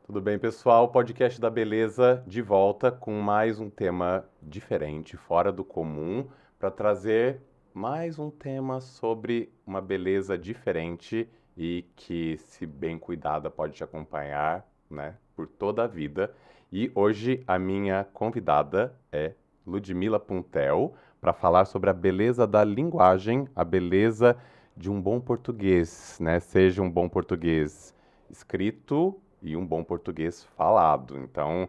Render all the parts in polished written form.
Tudo bem, pessoal? Podcast da Beleza de volta com mais um tema diferente, fora do comum, para trazer mais um tema sobre uma beleza diferente e que, se bem cuidada, pode te acompanhar, né, por toda a vida. E hoje a minha convidada é Ludmila Puntel para falar sobre a beleza da linguagem, a beleza de um bom português, né? Seja um bom português escrito e um bom português falado. Então,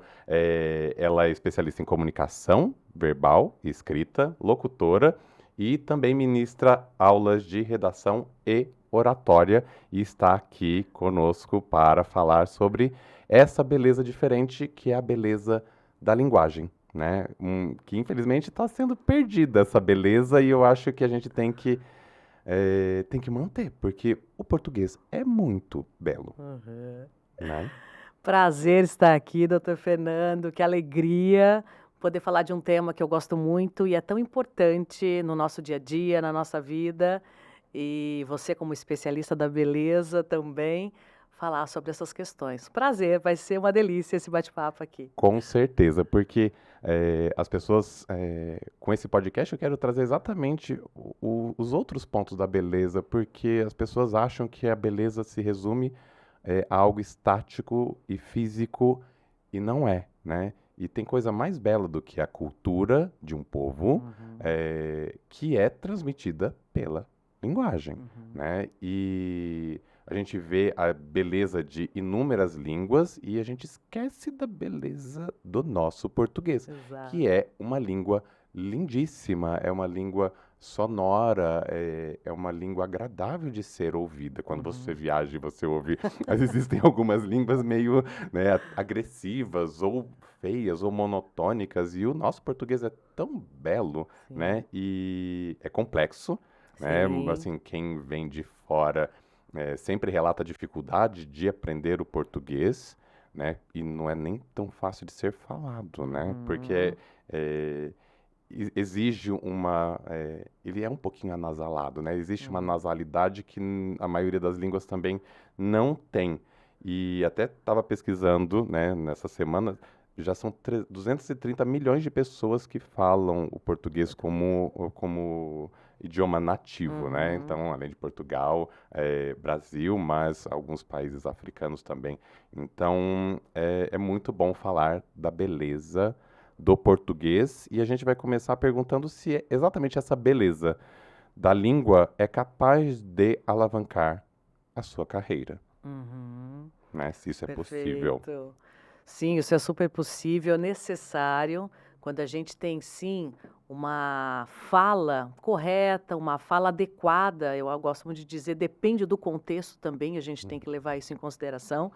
ela é especialista em comunicação verbal e escrita, locutora e também ministra aulas de redação e oratória e está aqui conosco para falar sobre essa beleza diferente que é a beleza da linguagem, né? Que infelizmente está sendo perdida essa beleza e eu acho que a gente tem que manter, porque o português é muito belo, Uhum. né? Prazer estar aqui, doutor Fernando. Que alegria poder falar de um tema que eu gosto muito e é tão importante no nosso dia a dia, na nossa vida. E você, como especialista da beleza, também falar sobre essas questões. Prazer, vai ser uma delícia esse bate-papo aqui. Com certeza, porque as pessoas, com esse podcast, eu quero trazer exatamente os outros pontos da beleza, porque as pessoas acham que a beleza se resume a algo estático e físico, e não é, né? E tem coisa mais bela do que a cultura de um povo, que é transmitida pela linguagem, né? E a gente vê a beleza de inúmeras línguas e a gente esquece da beleza do nosso português, Exato. que é uma língua lindíssima, é uma língua sonora, é uma língua agradável de ser ouvida. Quando você viaja e você ouve, às vezes existem algumas línguas meio, né, agressivas ou feias ou monotônicas e o nosso português é tão belo, né, Sim. e é complexo, né, Sim. assim, quem vem de fora sempre relata a dificuldade de aprender o português, né? E não é nem tão fácil de ser falado, né? Porque é, exige uma. Ele é um pouquinho anasalado, né? Existe uma nasalidade que a maioria das línguas também não tem. E até estava pesquisando, né, nessa semana, já são 230 milhões de pessoas que falam o português como idioma nativo, né? Então, além de Portugal, Brasil, mas alguns países africanos também. Então, é muito bom falar da beleza do português e a gente vai começar perguntando se exatamente essa beleza da língua é capaz de alavancar a sua carreira, Uhum. né? Se isso é possível. Perfeito. Sim, isso é super possível, necessário, quando a gente tem, sim, uma fala correta, uma fala adequada. Eu gosto muito de dizer, depende do contexto também, a gente tem que levar isso em consideração.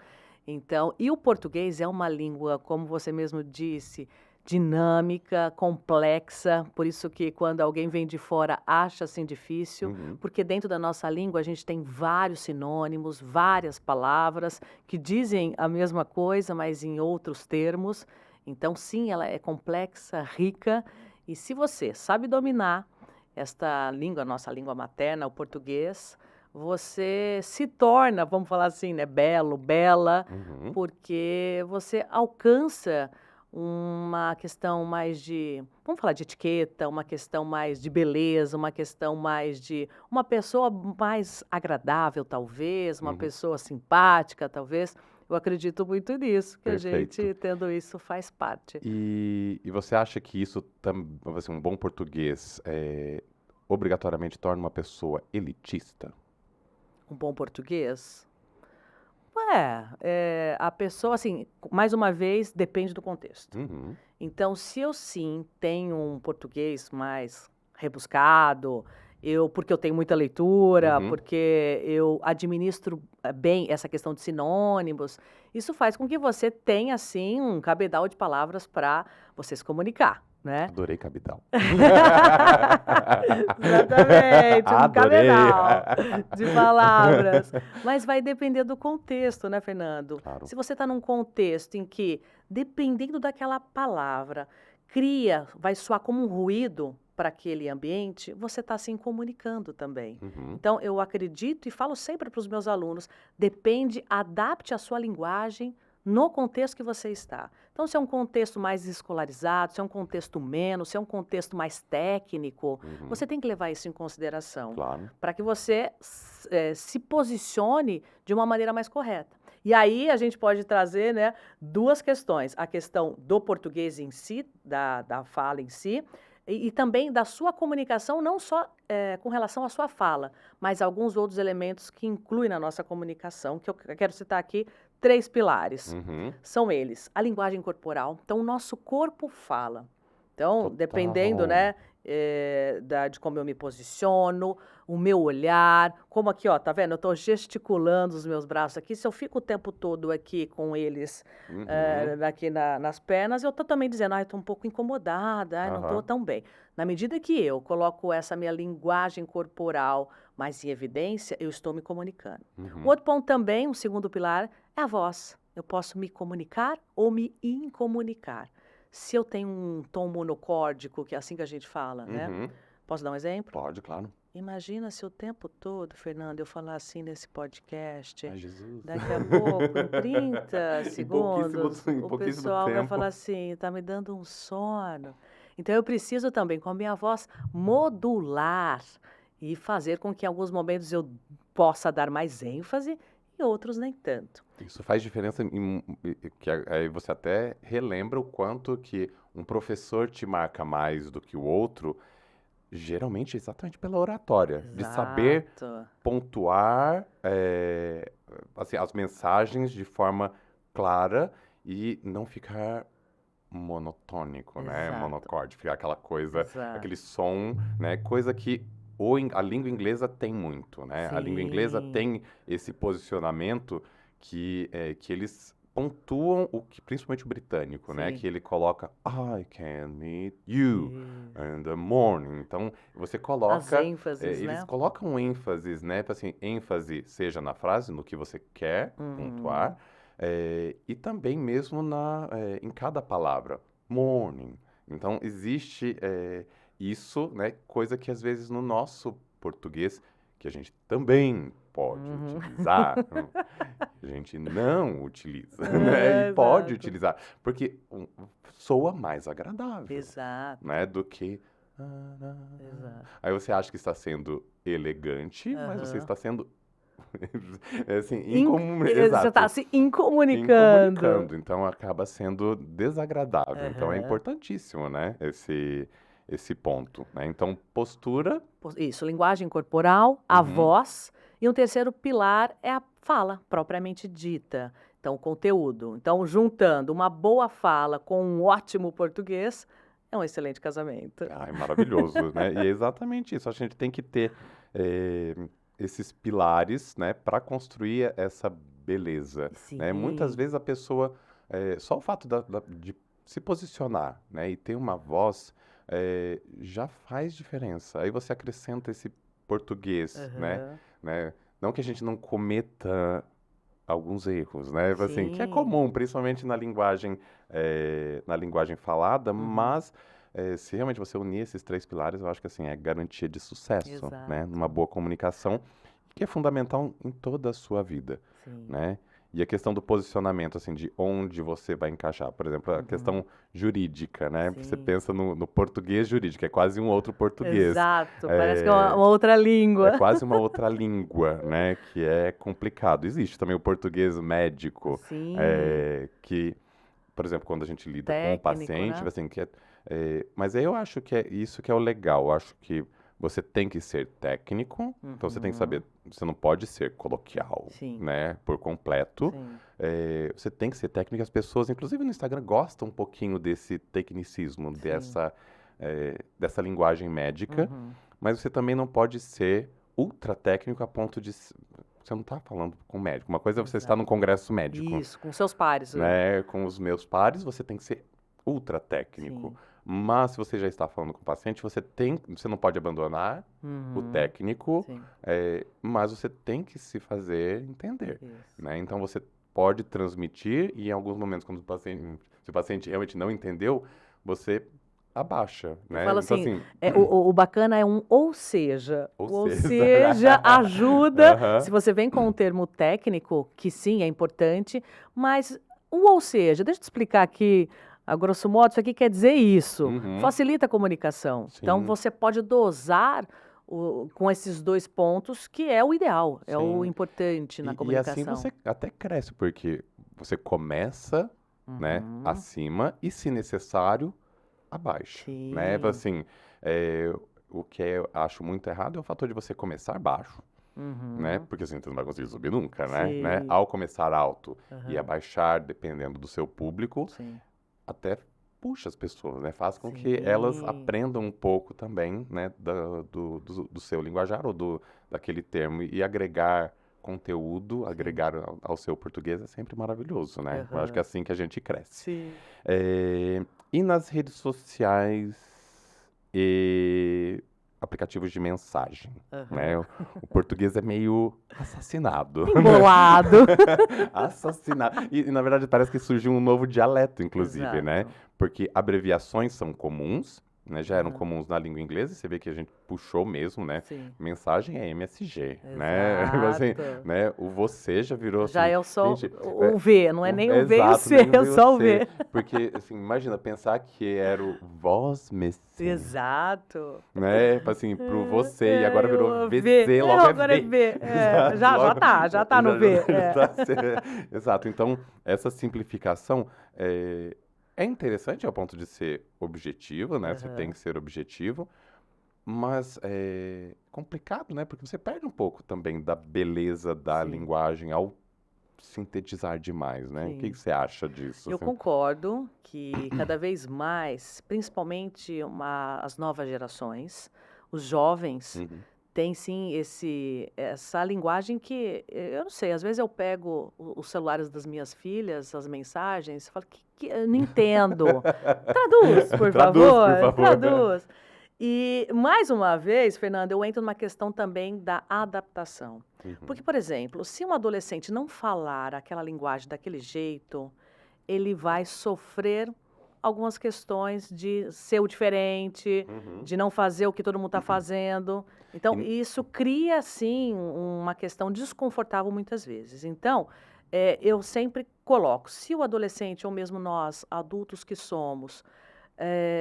Então, e o português é uma língua, como você mesmo disse, dinâmica, complexa, por isso que quando alguém vem de fora acha assim difícil, Uhum. porque dentro da nossa língua a gente tem vários sinônimos, várias palavras que dizem a mesma coisa, mas em outros termos. Então, sim, ela é complexa, rica, e se você sabe dominar esta língua, nossa língua materna, o português, você se torna, vamos falar assim, né, belo, bela, Uhum. porque você alcança uma questão mais de, vamos falar de etiqueta, uma questão mais de beleza, uma questão mais de uma pessoa mais agradável, talvez, uma Uhum. pessoa simpática, talvez. Eu acredito muito nisso, que a Perfeito. gente, tendo isso, faz parte. E você acha que isso, assim, um bom português, obrigatoriamente torna uma pessoa elitista? Um bom português? A pessoa, assim, mais uma vez, depende do contexto. Uhum. Então, se eu sim tenho um português mais rebuscado, porque eu tenho muita leitura, Uhum. porque eu administro bem essa questão de sinônimos, isso faz com que você tenha, assim, um cabedal de palavras para você se comunicar, né? Adorei cabidal. Exatamente, um Adorei. cabedal de palavras. Mas vai depender do contexto, né, Fernando? Claro. Se você está num contexto em que, dependendo daquela palavra, vai soar como um ruído para aquele ambiente, você está se comunicando também. Uhum. Então, eu acredito e falo sempre para os meus alunos, adapte a sua linguagem no contexto que você está. Então, se é um contexto mais escolarizado, se é um contexto menos, se é um contexto mais técnico, você tem que levar isso em consideração, Claro. para que você se posicione de uma maneira mais correta. E aí a gente pode trazer, né, duas questões. A questão do português em si, da fala em si, e também da sua comunicação, não só com relação à sua fala, mas alguns outros elementos que incluem na nossa comunicação, que eu quero citar aqui 3 pilares. São eles: a linguagem corporal. Então, o nosso corpo fala. Então, Total. dependendo, né, de como eu me posiciono, o meu olhar, como aqui, ó, tá vendo? Eu tô gesticulando os meus braços aqui. Se eu fico o tempo todo aqui com eles aqui nas pernas, eu tô também dizendo, eu tô um pouco incomodada, não tô tão bem. Na medida que eu coloco essa minha linguagem corporal mais em evidência, eu estou me comunicando. O outro ponto também, um segundo pilar, é a voz. Eu posso me comunicar ou me incomunicar. Se eu tenho um tom monocórdico, que é assim que a gente fala, né? Posso dar um exemplo? Pode, claro. Imagina se o tempo todo, Fernando, eu falar assim nesse podcast. Ai, Jesus. Daqui a pouco, em 30 segundos, Em o pouquíssimo pessoal vai tempo. falar assim, tá me dando um sono. Então, eu preciso também, com a minha voz, modular e fazer com que em alguns momentos eu possa dar mais ênfase e outros nem tanto. Isso faz diferença, que aí você até relembra o quanto que um professor te marca mais do que o outro, geralmente exatamente pela oratória, de saber Exato. pontuar assim, as mensagens de forma clara e não ficar monotônico, né? Exato. Monocórdico, ficar aquela coisa, Exato. aquele som, né? Coisa que a língua inglesa tem muito, né? A língua inglesa Sim. tem esse posicionamento que eles pontuam, principalmente o britânico, né? Sim. Que ele coloca I can meet you in the morning. Então, você As coloca... ênfases, eles né? colocam ênfases, né? Assim, ênfase seja na frase, no que você quer pontuar, e também mesmo em cada palavra. Morning. Então, existe isso, né? Coisa que às vezes no nosso português, que a gente também pode utilizar, a gente não utiliza, né? E pode Exato. utilizar, porque soa mais agradável, Exato. né? Do que... Exato. Aí você acha que está sendo elegante, mas você está sendo assim, Você está se incomunicando. Então acaba sendo desagradável. Então é importantíssimo, né? Esse ponto, né? Então, postura. Isso, linguagem corporal, a voz. E um terceiro pilar é a fala, propriamente dita. Então, o conteúdo. Então, juntando uma boa fala com um ótimo português, é um excelente casamento. Ai, maravilhoso, né? E é exatamente isso. A gente tem que ter esses pilares, né, para construir essa beleza, né? Muitas Sim. vezes a pessoa, só o fato de se posicionar, né, e ter uma voz, já faz diferença. Aí você acrescenta esse português, né? Não que a gente não cometa alguns erros, né? Assim, que é Sim. comum, principalmente na linguagem falada, mas se realmente você unir esses 3 pilares, eu acho que assim, é garantia de sucesso, né? Exato. Numa boa comunicação, que é fundamental em toda a sua vida, Sim. né? E a questão do posicionamento, assim, de onde você vai encaixar. Por exemplo, a questão jurídica, né? Você Sim. pensa no português jurídico, é quase um outro português. Exato, parece que é uma outra língua. É quase uma outra língua, né? Que é complicado. Existe também o português médico, Sim. Que, por exemplo, quando a gente lida com o Técnico, paciente, né? assim, mas aí eu acho que é isso que é o legal. Eu acho que você tem que ser técnico, então você tem que saber, você não pode ser coloquial, Sim. né? Por completo. Sim. Você tem que ser técnico. As pessoas, inclusive no Instagram, gostam um pouquinho desse tecnicismo, dessa linguagem médica, mas você também não pode ser ultra técnico a ponto de... Você não está falando com médico. Uma coisa é você estar num congresso médico. Isso, com seus pares. Né? Com os meus pares, você tem que ser ultra técnico. Sim. Mas se você já está falando com o paciente, você não pode abandonar o técnico, Sim. mas você tem que se fazer entender. Isso. Né? Então você pode transmitir e em alguns momentos, se o paciente realmente não entendeu, você abaixa, né? Eu falo Então, assim, o bacana é um ou seja. Ou Ou seja. seja, ajuda. Aham. Se você vem com um termo técnico, que sim, é importante, mas Ou seja, deixa eu te explicar aqui, a grosso modo, isso aqui quer dizer isso. Uhum. Facilita a comunicação. Então, Sim. você pode dosar com esses 2 pontos, que é o ideal, é o Sim. importante na E assim comunicação. você até cresce, porque você começa, né, Uhum. acima e, se necessário, abaixa, né? Sim. Assim, o que eu acho muito errado é o fator de você começar baixo, né? Uhum. Porque assim, você não vai conseguir subir nunca, né? Sim. Ao começar alto e Aham. abaixar, dependendo do seu público, Sim. até puxa as pessoas, né? Faz com que elas Sim. aprendam um pouco também, né, do seu linguajar ou daquele termo e agregar conteúdo, Sim. agregar ao seu português é sempre maravilhoso, né? Eu acho que é Aham. assim que a gente cresce. Sim. E nas redes sociais e aplicativos de mensagem, né? Aham. O português é meio assassinado. Embolado. Assassinado. E, na verdade, parece que surgiu um novo dialeto, inclusive, né? Exato. Porque abreviações são comuns, né? Já eram Aham. comuns na língua inglesa, e você vê que a gente puxou mesmo, né? Sim. Mensagem é MSG, né? Assim, Exato. né? O você já virou Já assim, é só gente, o V, não é nem o V e o exato, C, nem o é V só o você. V. Porque, assim, imagina pensar que era o vós me sim, Exato. né? Assim, pro você, e agora É, virou o V. VC, logo é Agora é V. V. É, Exato, já logo, já tá no V. já É. tá, exato. Então, essa simplificação é interessante ao ponto de ser objetivo, né? Você tem Aham. que ser objetivo, mas é complicado, né? Porque você perde um pouco também da beleza da Sim, linguagem ao sintetizar demais, né? O que sim. que você acha disso, Eu assim? concordo que cada vez mais, principalmente as novas gerações, os jovens, Uhum. têm sim essa linguagem que, eu não sei, às vezes eu pego os celulares das minhas filhas, as mensagens, e falo, eu não entendo. Traduz, por Traduz, por favor, favor. traduz. E, mais uma vez, Fernanda, eu entro numa questão também da adaptação. Porque, Uhum. por exemplo, se um adolescente não falar aquela linguagem daquele jeito, ele vai sofrer algumas questões de ser o diferente, Uhum. de não fazer o que todo mundo está fazendo. Então, E- isso cria, sim, uma questão desconfortável muitas vezes. Então, eu sempre coloco, se o adolescente, ou mesmo nós, adultos que somos,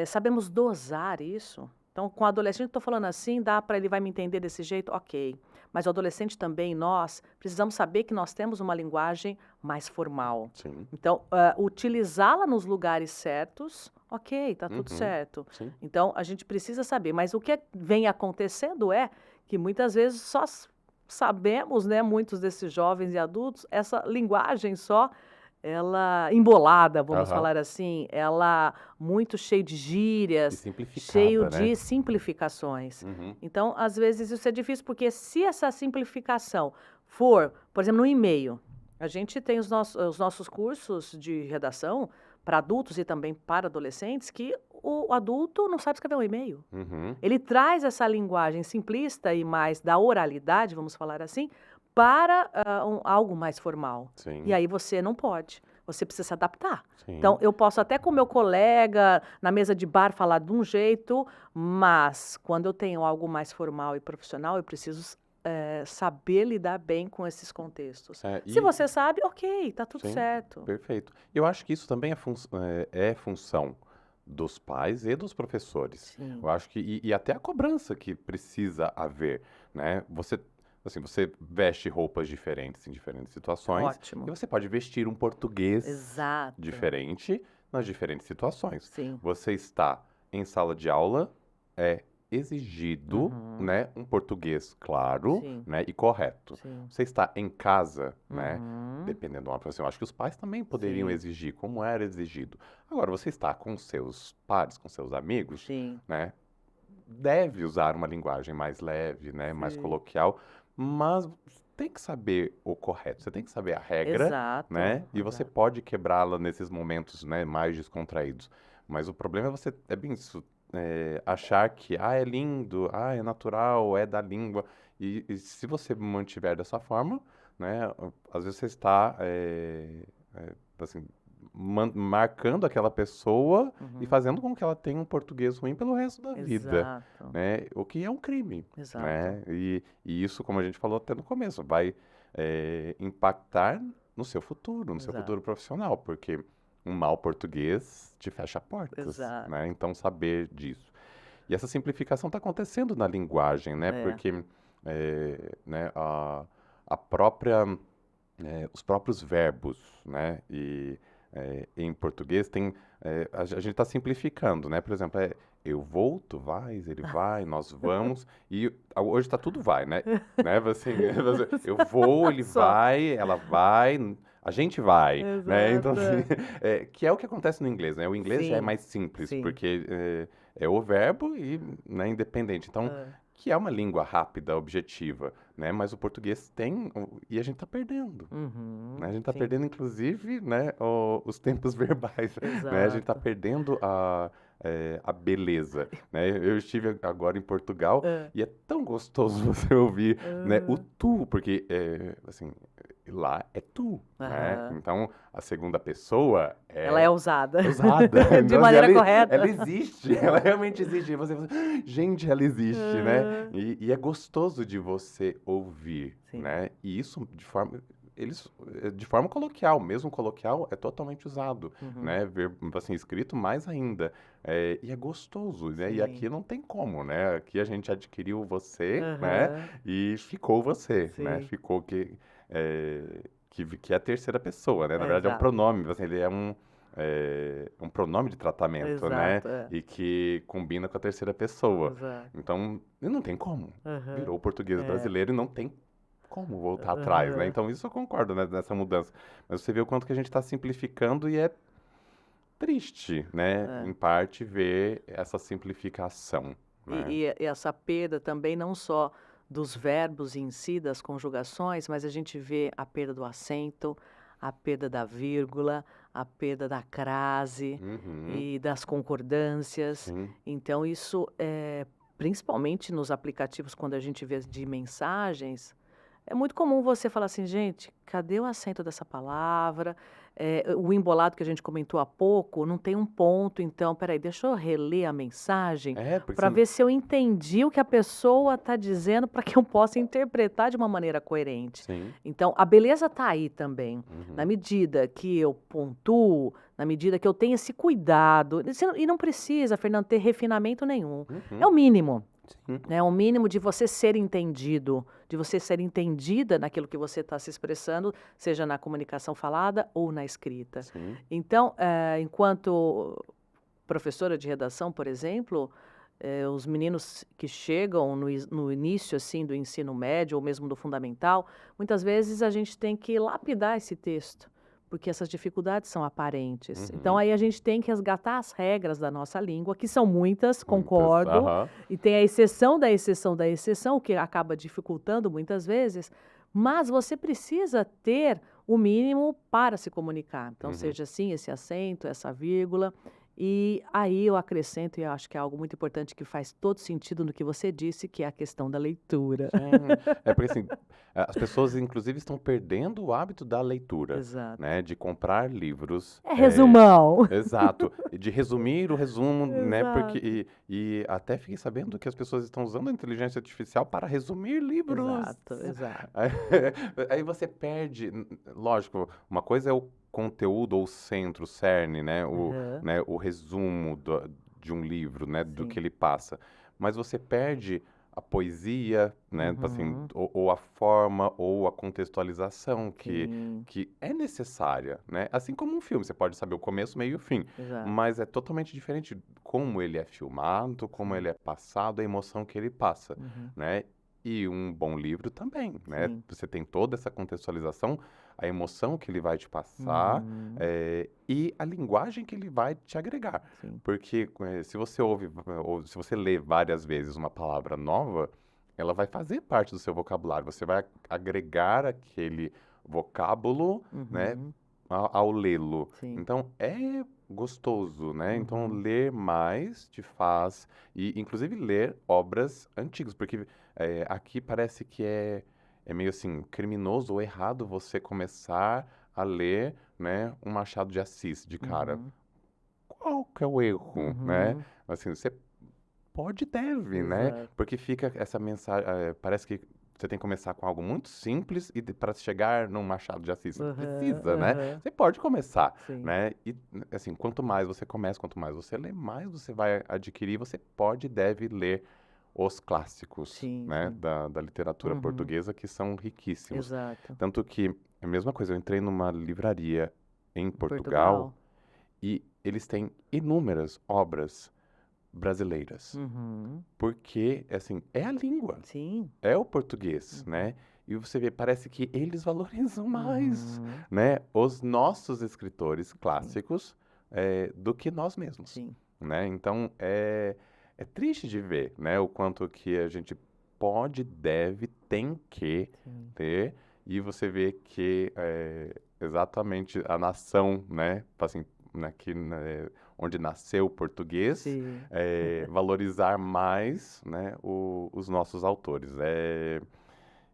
sabemos dosar isso. Então, com o adolescente, estou falando assim, dá para ele vai me entender desse jeito? Ok. Mas o adolescente também, nós, precisamos saber que nós temos uma linguagem mais formal. Sim. Então, utilizá-la nos lugares certos, ok, está tudo Uhum. certo. Sim. Então, a gente precisa saber. Mas o que vem acontecendo é que muitas vezes só sabemos, né, muitos desses jovens e adultos, essa linguagem só ela embolada, vamos Aham. falar assim, ela muito cheio de E gírias, cheio simplificada, né? de simplificações. Uhum. Então, às vezes isso é difícil, porque se essa simplificação for, por exemplo, no e-mail, a gente tem os nossos cursos de redação para adultos e também para adolescentes, que o adulto não sabe escrever um e-mail. Uhum. Ele traz essa linguagem simplista e mais da oralidade, vamos falar assim, para algo mais formal. E Sim. aí você não pode. Você precisa se adaptar. Sim. Então, eu posso até com meu colega, na mesa de bar, falar de um jeito, mas quando eu tenho algo mais formal e profissional, eu preciso saber lidar bem com esses contextos. Se você sabe, ok, tá tudo Sim, certo. perfeito. Eu acho que isso também é função dos pais e dos professores. Sim. Eu acho que, e até a cobrança que precisa haver, né? Você veste roupas diferentes em diferentes situações e Ótimo. você pode vestir um português Exato. diferente nas diferentes situações. Sim. Você está em sala de aula, é exigido, Uhum. né, um português claro, Sim. né, e correto. Sim. Você está em casa, né, Uhum. dependendo de uma profissão, eu acho que os pais também poderiam Sim. exigir, como era exigido. Agora, você está com seus pares, com seus amigos, Sim. né, deve usar uma linguagem mais leve, né, mais Sim. coloquial, mas tem que saber o correto, você tem que saber a regra, Exato. né, e você Exato. pode quebrá-la nesses momentos, né, mais descontraídos. Mas o problema é bem isso, achar que, é lindo, é natural, é da língua. E se você mantiver dessa forma, né, às vezes você está, assim, marcando aquela pessoa e Uhum. fazendo com que ela tenha um português ruim pelo resto da vida, Exato. né? O que é um crime, Exato. né? E isso, como a gente falou até no começo, vai impactar no seu futuro, no seu Exato. futuro profissional, porque um mau português te fecha portas, Exato. né? Então, saber disso. E essa simplificação está acontecendo na linguagem, né? É. Porque né, a própria, os próprios verbos, né? E em português tem, a gente está simplificando, né? Por exemplo, eu vou, tu vais, ele vai, nós vamos. E hoje está tudo vai, né? Eu vou, ele Só. vai, ela vai, a gente vai, né? Então, Exato. assim, que é o que acontece no inglês, né? O inglês já é Sim, mais simples, sim. porque é o verbo e, né, independente. Então, que é uma língua rápida, objetiva, né? Mas o português tem, e a gente está perdendo. Uhum, Né? A gente está sim. perdendo, inclusive, né, os tempos verbais, né? A gente está Exato. perdendo a beleza, né? Eu estive agora em Portugal É. e é tão gostoso você ouvir, né, o Aham. tu, porque, assim, lá é tu, né? Aham. Então, a segunda pessoa Ela é usada. usada. De Então, assim, maneira ela correta. existe, ela realmente existe. E você fala, gente, ela existe, né? Aham. E é gostoso de você ouvir, Sim. né? E isso de forma coloquial, mesmo coloquial, é totalmente usado, Uhum. né? Assim, escrito mais ainda. E é gostoso, né? E Sim. aqui não tem como, né? Aqui a gente adquiriu você, né? Aham. E ficou você, né? Sim. Ficou que é a terceira pessoa, né? Na verdade é um Exato. pronome, assim, ele é um pronome de tratamento, né? Exato, é. E que combina com a terceira pessoa. Exato. Então, e não tem como. Aham. Virou o português É. brasileiro e não tem como voltar atrás, né? Aham. Então, isso eu concordo, né, nessa mudança. Mas você vê o quanto que a gente está simplificando e é triste, né? Em parte, ver essa simplificação, né? E essa perda também não só dos verbos em si, das conjugações, mas a gente vê a perda do acento, a perda da vírgula, a perda da crase Uhum, e das concordâncias. sim. Então isso principalmente nos aplicativos quando a gente vê de mensagens, é muito comum você falar assim, gente, cadê o acento dessa palavra? O embolado que a gente comentou há pouco não tem um ponto, então, peraí, deixa eu reler a mensagem Porque para ver se eu entendi o que a pessoa está dizendo para que eu possa interpretar de uma maneira coerente. sim. Então, a beleza está aí também. Uhum, Na medida que eu pontuo, na medida que eu tenho esse cuidado, e não precisa, Fernando, ter refinamento nenhum. É o mínimo. sim. É o mínimo de você ser entendido, de você ser entendida naquilo que você está se expressando, seja na comunicação falada ou na escrita. Sim. Então, enquanto professora de redação, por exemplo, os meninos que chegam no início assim do ensino médio ou mesmo do fundamental, muitas vezes a gente tem que lapidar esse texto, porque essas dificuldades são aparentes. Então Uhum. aí a gente tem que resgatar as regras da nossa língua, que são muitas, Muitas, concordo, aham. e tem a exceção da exceção da exceção, o que acaba dificultando muitas vezes, mas você precisa ter o mínimo para se comunicar. Então, Uhum. seja assim, esse acento, essa vírgula. E aí eu acrescento, e eu acho que é algo muito importante que faz todo sentido no que você disse, que é a questão da leitura. Sim. Porque assim, as pessoas inclusive estão perdendo o hábito da leitura, Exato. né? De comprar livros. É resumão. Exato. E de resumir o resumo, né? Porque, Exato. e até fiquei sabendo que as pessoas estão usando a inteligência artificial para resumir livros. Exato, exato. Aí você perde, lógico, uma coisa é o conteúdo ou o centro, o cerne, né? Aham. Né? O resumo de um livro, né? Do Sim. que ele passa. Mas você perde a poesia, né? Assim, Uhum. ou a forma, ou a contextualização Sim. que é necessária, né? Assim como um filme, você pode saber o começo, meio e o fim, Exato. mas é totalmente diferente como ele é filmado, como Sim. ele é passado, a emoção que ele passa, Uhum. né? E um bom livro também, né? Sim. Você tem toda essa contextualização, a emoção que ele vai te passar, Uhum. e a linguagem que ele vai te agregar. Sim. Porque se você ouve, ou se você lê várias vezes uma palavra nova, ela vai fazer parte do seu vocabulário. Você vai agregar aquele vocábulo, né, Uhum. ao lê-lo. Sim. Então, é gostoso, né? Então, Uhum. ler mais te faz... E, inclusive, ler obras antigas. Porque aqui parece que é meio assim, criminoso ou errado você começar a ler, né, um Machado de Assis de cara. Uhum. Qual que é o erro, né? Uhum. Assim, você pode e deve, né? Exato. Porque fica essa mensagem, parece que você tem que começar com algo muito simples e para chegar num Machado de Assis, você não Aham, precisa, né? aham. Você pode começar, Sim. né? E, assim, quanto mais você começa, quanto mais você lê, mais você vai adquirir. Você pode e deve ler os clássicos, Sim, né, sim. da literatura Uhum. portuguesa, que são riquíssimos. Exato. Tanto que, é a mesma coisa, eu entrei numa livraria em Em Portugal Portugal? e eles têm inúmeras obras brasileiras. Uhum. Porque, assim, é a língua, Sim. é o português, Uhum. né? E você vê, parece que eles valorizam mais, Uhum. né, os nossos escritores Sim, clássicos do que nós mesmos, sim, né? Então, é triste de ver, né, o quanto que a gente pode, deve, tem que sim. ter, e você vê que exatamente a nação, né, assim, aqui, né, onde nasceu o português, Sim. valorizar mais, né, os nossos autores.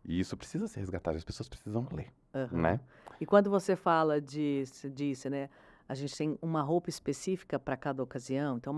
E isso precisa ser resgatado, as pessoas precisam ler, Aham. né? E quando você fala de você disse, né, a gente tem uma roupa específica para cada ocasião, então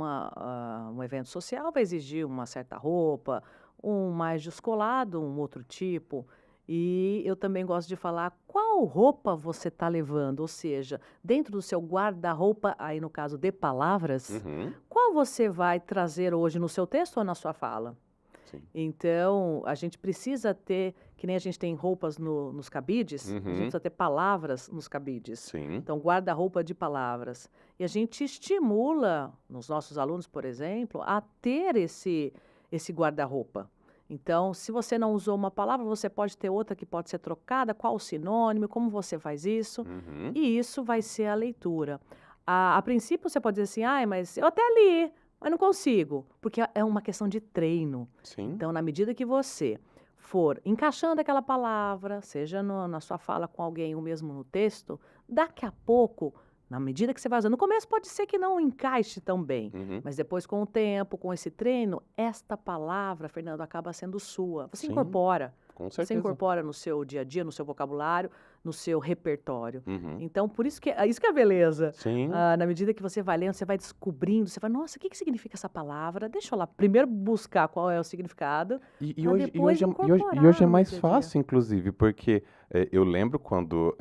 um evento social vai exigir uma certa roupa, um mais descolado, um outro tipo. E eu também gosto de falar qual roupa você está levando, ou seja, dentro do seu guarda-roupa, aí no caso de palavras, Uhum, qual você vai trazer hoje no seu texto ou na sua fala? sim. Então, a gente precisa ter, que nem a gente tem roupas nos cabides, a gente Uhum, precisa ter palavras nos cabides. sim. Então, guarda-roupa de palavras. E a gente estimula, nos nossos alunos, por exemplo, a ter esse guarda-roupa. Então, se você não usou uma palavra, você pode ter outra que pode ser trocada. Qual o sinônimo? Como você faz isso? Uhum, E isso vai ser a leitura. A princípio, você pode dizer assim, ai, mas eu até li, mas não consigo, porque é uma questão de treino. sim. Então, na medida que você for encaixando aquela palavra, seja na sua fala com alguém ou mesmo no texto, daqui a pouco, na medida que você vai usando, no começo pode ser que não encaixe tão bem, Uhum, mas depois, com o tempo, com esse treino, esta palavra, Fernando, acaba sendo sua. Você sim, incorpora. com Você certeza. incorpora no seu dia a dia, no seu vocabulário, no seu repertório. Uhum, Então, por isso que é isso que é a beleza. sim. Na medida que você vai lendo, você vai descobrindo, você vai, nossa, o que que significa essa palavra? Deixa eu lá primeiro buscar qual é o significado, para depois E hoje é incorporar no meu mais dia a dia. fácil, inclusive, porque eu lembro quando,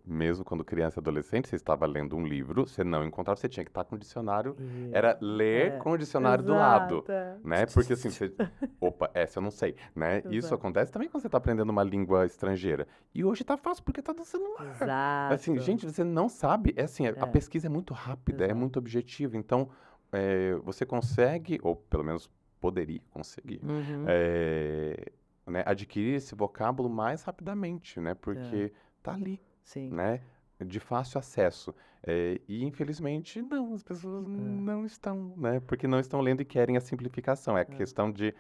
mesmo quando criança e adolescente, você estava lendo um livro, você não encontrava, você tinha que estar com o dicionário, era Isso, ler é. com o dicionário do lado, Exato, é. né? Porque assim, você, opa, essa eu não sei, né? Isso Exato. acontece também quando você está aprendendo uma língua estrangeira. E hoje tá fácil porque tá no celular. Assim, Exato. gente, você não sabe, é assim, a É, pesquisa é muito rápida, é exato. muito objetiva, então você consegue, ou pelo menos poderia conseguir, Uhum. eh, né, adquirir esse vocábulo mais rapidamente, né, É, porque tá ali, sim. né, de fácil acesso. E infelizmente não, as pessoas É, não estão, né, porque não estão lendo e querem a simplificação. É é. questão de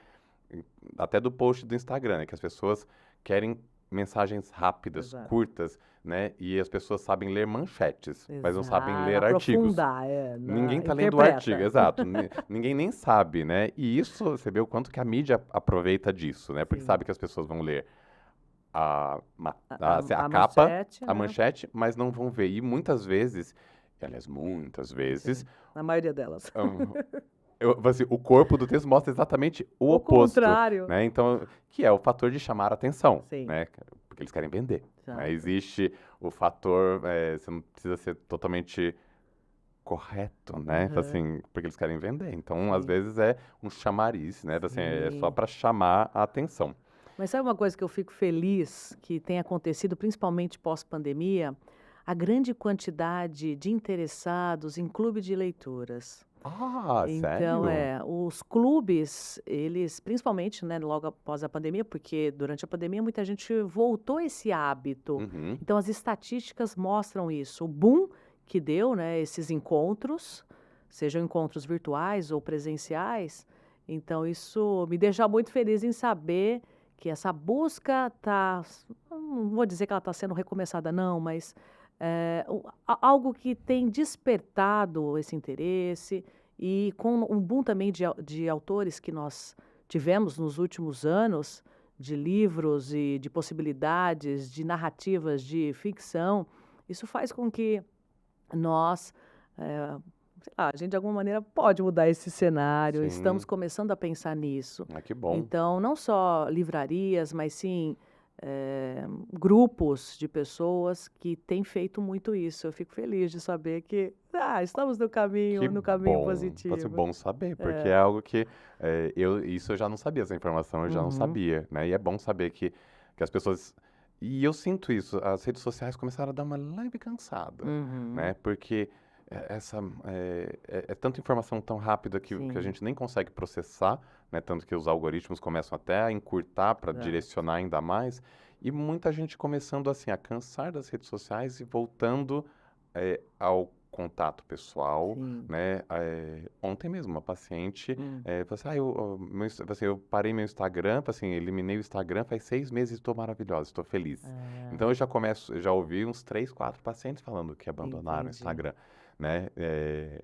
até do post do Instagram, né, que as pessoas querem mensagens rápidas, Exato. curtas, né, e as pessoas sabem ler manchetes, mas não sabem Exato. ler artigos. Aprofundar, Ninguém está lendo o artigo, interpreta. exato. Ninguém nem sabe, né? E isso, você vê o quanto que a mídia aproveita disso, né? Porque Sim. sabe que as pessoas vão ler a, A assim, a a capa, manchete, a né. manchete, mas não vão ver. E muitas vezes, e aliás, muitas vezes, Sim, na maioria delas. hum, assim, o corpo do texto mostra exatamente o O oposto, contrário. né? Então, que é o fator de chamar a atenção, Sim, né? Porque eles querem vender, né? exato. Existe o fator, você não precisa ser totalmente correto, né? Aham, Assim, porque eles querem vender. Então, às sim, vezes é um chamariz, né? Assim, é só sim. para chamar a atenção. Mas sabe uma coisa que eu fico feliz que tem acontecido, principalmente pós-pandemia? A grande quantidade de interessados em clube de leituras. Ah, Então, sério? os clubes, eles, principalmente, né, logo após a pandemia, porque durante a pandemia muita gente voltou esse hábito. Uhum, Então, as estatísticas mostram isso, o boom que deu, né, esses encontros, sejam encontros virtuais ou presenciais. Então, isso me deixa muito feliz em saber que essa busca está, não vou dizer que ela está sendo recomeçada, não, mas algo que tem despertado esse interesse e com um boom também de autores que nós tivemos nos últimos anos, de livros e de possibilidades, de narrativas de ficção, isso faz com que nós, sei lá, a gente de alguma maneira pode mudar esse cenário, estamos Sim. começando a pensar nisso. Ah, que bom. Então, não só livrarias, mas sim, grupos de pessoas que têm feito muito isso. Eu fico feliz de saber que, estamos no Que caminho bom. Assim, positivo. bom saber, porque É. é algo que isso eu já não sabia, essa informação eu já não Uhum, sabia, né? E é bom saber que as pessoas. E eu sinto isso, as redes sociais começaram a dar uma leve cansada, uhum, né? Porque é tanta informação tão rápida que a sim, gente nem consegue processar, né? Tanto que os algoritmos começam até a encurtar para exato. direcionar ainda mais. E muita gente começando assim a cansar das redes sociais e voltando ao contato pessoal, Sim. né? Ontem mesmo, uma paciente Hum. falou assim, eu parei meu Instagram, assim, eliminei o Instagram faz 6 meses e estou maravilhosa, estou feliz. Então Ah, eu já ouvi uns 3, 4 pacientes falando que abandonaram o entendi. Instagram, né?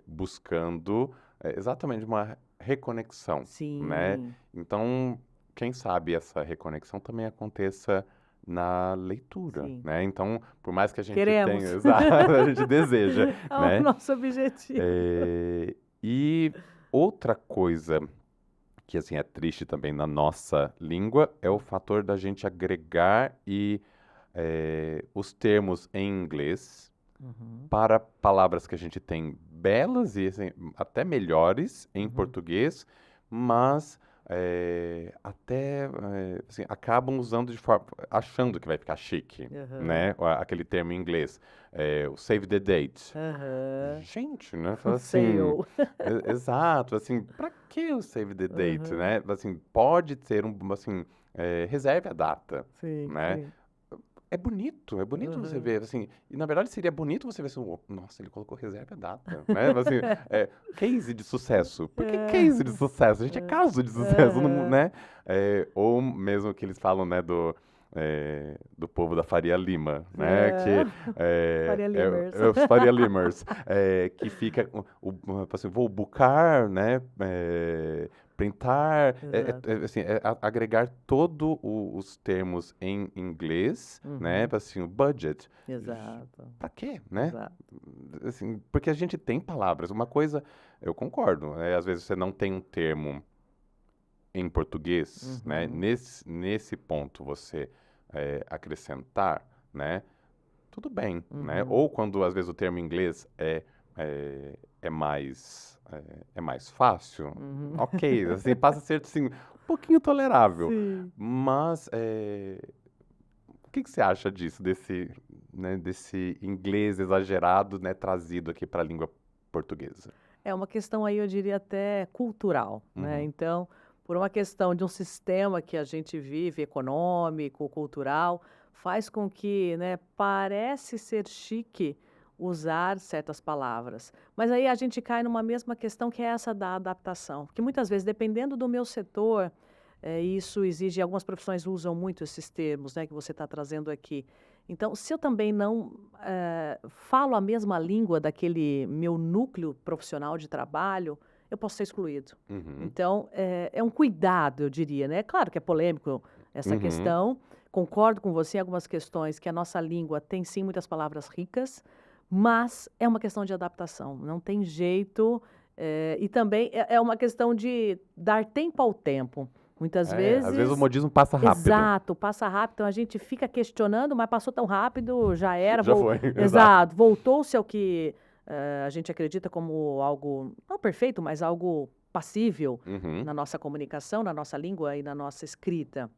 Buscando exatamente uma reconexão, né? Sim, Então, quem sabe essa reconexão também aconteça na leitura, sim. né? Então, por mais que a gente tenha, Queremos. exato, a gente deseja, É o né? nosso objetivo. E outra coisa que assim é triste também na nossa língua é o fator da gente agregar os termos em inglês Uhum, para palavras que a gente tem belas e assim, até melhores em uhum, português, mas assim, acabam usando de forma, achando que vai ficar chique, aham, né? Aquele termo em inglês, o save the date. aham. Gente, né? Fala assim, Fail. exato, assim, para que o save the date, Aham. né? Assim, pode ser assim, reserve a data, Sim, né? sim. É bonito você Aham. ver, assim, e na verdade seria bonito você ver assim, nossa, ele colocou reserve a data, né? Assim, case de sucesso. Por que É, case de sucesso? A gente é é, caso de sucesso, aham. né? Ou mesmo que eles falam, né, do povo da Faria Lima, né? É. Que Faria Limers. é os Faria Limers, que fica, assim, vou buscar, né? Printar, Exato. assim, agregar todos os termos em inglês, né? Uhum. Assim, o budget. Exato, Pra quê, né? exato. Assim, porque a gente tem palavras. Uma coisa, eu concordo, às vezes você não tem um termo em português, né? Uhum, Nesse ponto você acrescentar, né? Tudo bem, né? uhum, Ou quando às vezes o termo em inglês é mais fácil, uhum. ok, assim, passa a ser assim, um pouquinho tolerável. Sim. Mas o que que você acha disso, desse inglês exagerado, né, trazido aqui para a língua portuguesa? É uma questão aí, eu diria até cultural, né? Uhum. Então, por uma questão de um sistema que a gente vive, econômico, cultural, faz com que, né, parece ser chique usar certas palavras. Mas aí a gente cai numa mesma questão que é essa da adaptação, porque muitas vezes, dependendo do meu setor, isso exige, algumas profissões usam muito esses termos, né, que você está trazendo aqui. Então, se eu também não falo a mesma língua daquele meu núcleo profissional de trabalho, eu posso ser excluído. Uhum. Então, é um cuidado, eu diria, né? Claro que é polêmico essa Uhum. questão. Concordo com você em algumas questões que a nossa língua tem sim muitas palavras ricas, mas é uma questão de adaptação. Não tem jeito. E também é uma questão de dar tempo ao tempo. Muitas Às vezes o vezes. modismo passa rápido. Exato, passa rápido, então a gente fica questionando, mas passou tão rápido, já era, Já foi, exato. exato, voltou-se ao que a gente acredita como algo, não perfeito, mas algo passível Uhum. na nossa comunicação, na nossa língua e na nossa escrita.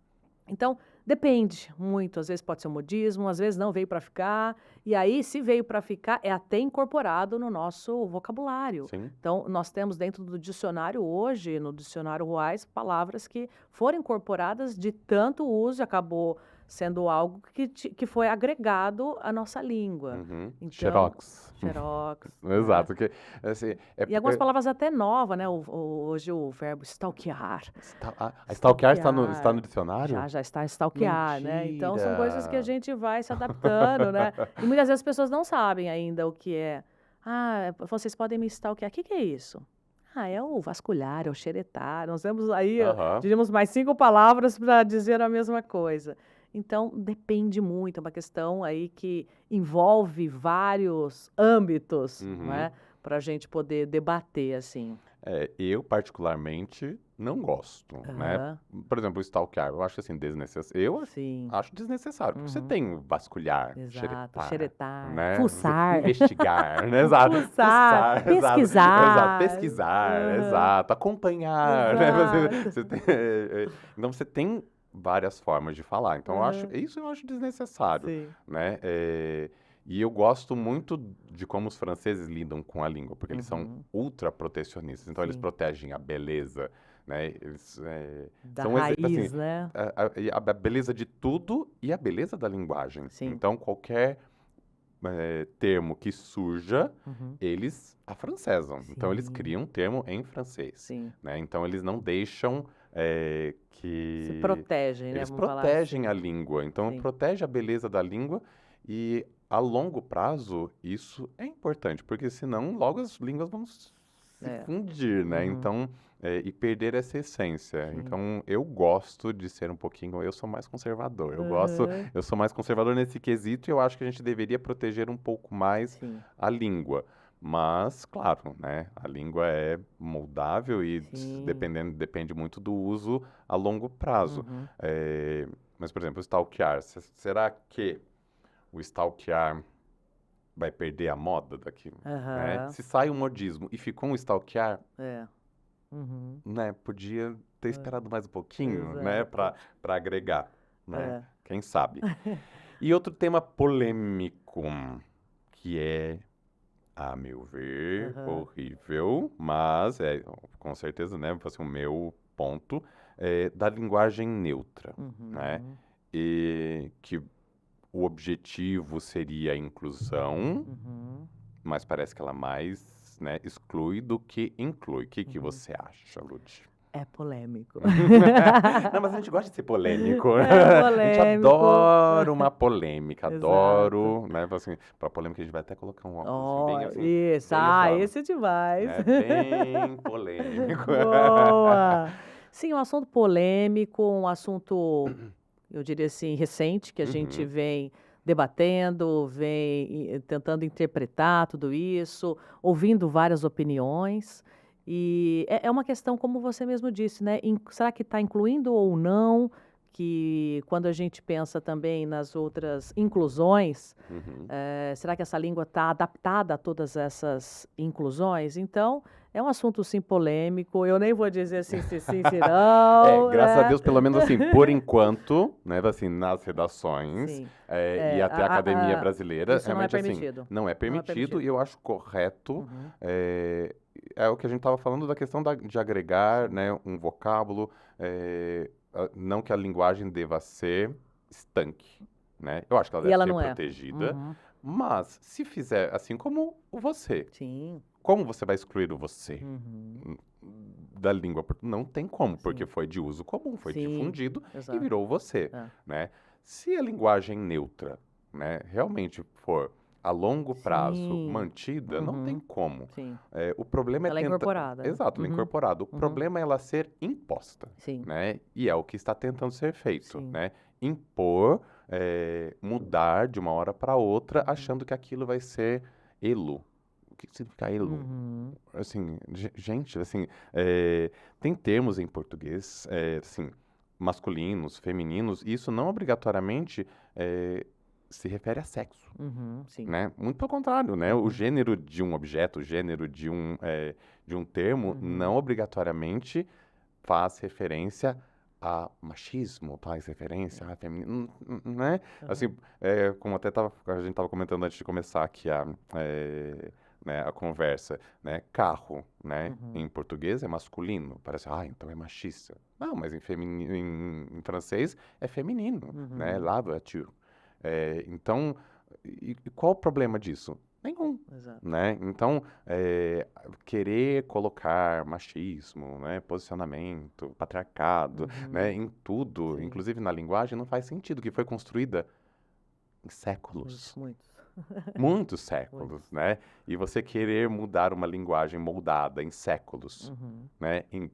Então, depende muito, às vezes pode ser um modismo, às vezes não veio para ficar, e aí se veio para ficar é até incorporado no nosso vocabulário. Sim. Então, nós temos dentro do dicionário hoje, no dicionário Ruais, palavras que foram incorporadas de tanto uso e acabou sendo algo que foi agregado à nossa língua. Uhum. Então, Xerox. xerox, né? Exato. Que, assim, E algumas palavras até novas, né? Hoje o verbo stalkear. a stalkear está no Stalkear. dicionário? Já está stalkear, né. Então são coisas que a Mentira! gente vai se adaptando, né. E muitas vezes as pessoas não sabem ainda o que é. "Ah, vocês podem me stalkear". Que é isso? "Ah, é o vasculhar, é o xeretar". Nós temos aí, Aham. diríamos mais 5 palavras para dizer a mesma coisa. Então depende muito, é uma questão aí que envolve vários âmbitos, não Uhum. é. para a gente poder debater, assim. Eu particularmente não gosto, né? Aham, Por exemplo, o stalkear, eu acho assim desnecessário. Eu sim. acho desnecessário, porque você Uhum. tem o vasculhar, Exato. xeretar, Xeretar, né? Você fuçar, investigar, né? Exato. fuçar, Fuçar, exato. pesquisar. Pesquisar, Aham, exato. Acompanhar, né? exato. Então você tem várias formas de falar. Então Aham, isso eu acho desnecessário, sim. né? E eu gosto muito de como os franceses lidam com a língua, porque eles são Uhum, ultra protecionistas, então eles sim. protegem a beleza, né? Eles Da são um exemplo, assim, raiz, né? a beleza de tudo e a beleza da linguagem. Sim. Então, qualquer termo que surja, Uhum, eles afrancesam. Então, eles sim, criam um termo em francês, sim. né? Então, eles não deixam Se que... protegem, né? Eles Vamos falar protegem assim. a língua. Então, Sim. protege a beleza da língua e, a longo prazo, isso é importante, porque senão logo as línguas vão se É. fundir, né? Uhum, Então, e perder essa essência. sim. Então, eu gosto de ser um pouquinho... Eu sou mais conservador. Aham, Eu sou mais conservador nesse quesito e eu acho que a gente deveria proteger um pouco mais sim. a língua. Mas, claro, né? A língua é moldável e Sim. depende muito do uso a longo prazo. Uhum. Mas, por exemplo, o stalkear. Será que o stalkear vai perder a moda daqui, né? Aham. Se sai um modismo e ficou um stalkear, É. Uhum. né? Podia ter É. esperado mais um pouquinho, né? Exato. Para agregar, né? É. Quem sabe? E outro tema polêmico, que é, a meu ver, Aham. horrível, mas com certeza, né? Assim, o meu ponto da linguagem neutra, né? Uhum. E que o objetivo seria a inclusão, Uhum. mas parece que ela mais, né, exclui do que inclui. O que que Uhum. você acha, Lud? É polêmico. Não, mas a gente gosta de ser polêmico. É A gente polêmico. adora uma polêmica, Exato. adoro, né? Assim, para polêmica a gente vai até colocar um óculos assim, Ó, bem assim, isso. bem Ah, assim, esse é demais. né? Bem polêmico. Boa. Sim, um assunto polêmico, um assunto, eu diria assim, recente, que a gente Uhum, vem debatendo, vem tentando interpretar tudo isso, ouvindo várias opiniões. E é uma questão, como você mesmo disse, né? Será que está incluindo ou não? Que quando a gente pensa também nas outras inclusões, uhum. será que essa língua está adaptada a todas essas inclusões? Então, é um assunto sim polêmico. Eu nem vou dizer assim, se sim, se não, Graças a né? Deus, pelo menos assim, por enquanto, né, assim, nas redações Sim. e até a Academia Brasileira, Isso não é realmente assim, permitido. não é Não é permitido e permitido. eu acho correto. Uhum. É o que a gente estava falando da questão de agregar, Sim. né, um vocábulo, não que a linguagem deva ser estanque, né? Eu acho que ela E deve ela ser não é. protegida, Uhum. mas se fizer assim como o você, Sim. como você vai excluir o você Uhum. hum, da língua? Não tem como, porque Sim. foi de uso comum, foi Sim. difundido e Exato. virou você, É. né? Se a linguagem neutra, né, realmente for a longo prazo Sim. mantida, não tem Uhum. como. Sim. O problema é Ela é tentar... incorporada, né? Exato, ela é Uhum. incorporada. O Uhum. problema é ela ser imposta, Sim. né? E é o que está tentando ser feito, Sim. né? Impor, mudar de uma hora para outra, Uhum. achando que aquilo vai ser elo. O que significa elo? Uhum. Assim, gente, assim, tem termos em português, assim, masculinos, femininos, e isso não obrigatoriamente se refere a sexo, Uhum. Sim. né? Muito pelo contrário, né? O Uhum. gênero de um objeto, o gênero de um termo, Uhum. não obrigatoriamente faz referência a machismo, faz referência a feminino, né? Aham. Assim, como até a gente estava comentando antes de começar aqui né, a conversa, né? Carro, né? Uhum. Em português é masculino, parece, então é machista. Não, mas em francês é feminino, né? Uhum. La voiture. Então, e qual o problema disso? Nenhum, Exato. né? Então, querer colocar machismo, né, posicionamento, patriarcado, né, Uhum. em tudo, Sim. inclusive na linguagem, não faz sentido, que foi construída em Muitos, séculos, muitos. muitos Muitos. séculos, né? E você querer mudar uma linguagem moldada em séculos, Uhum. né, em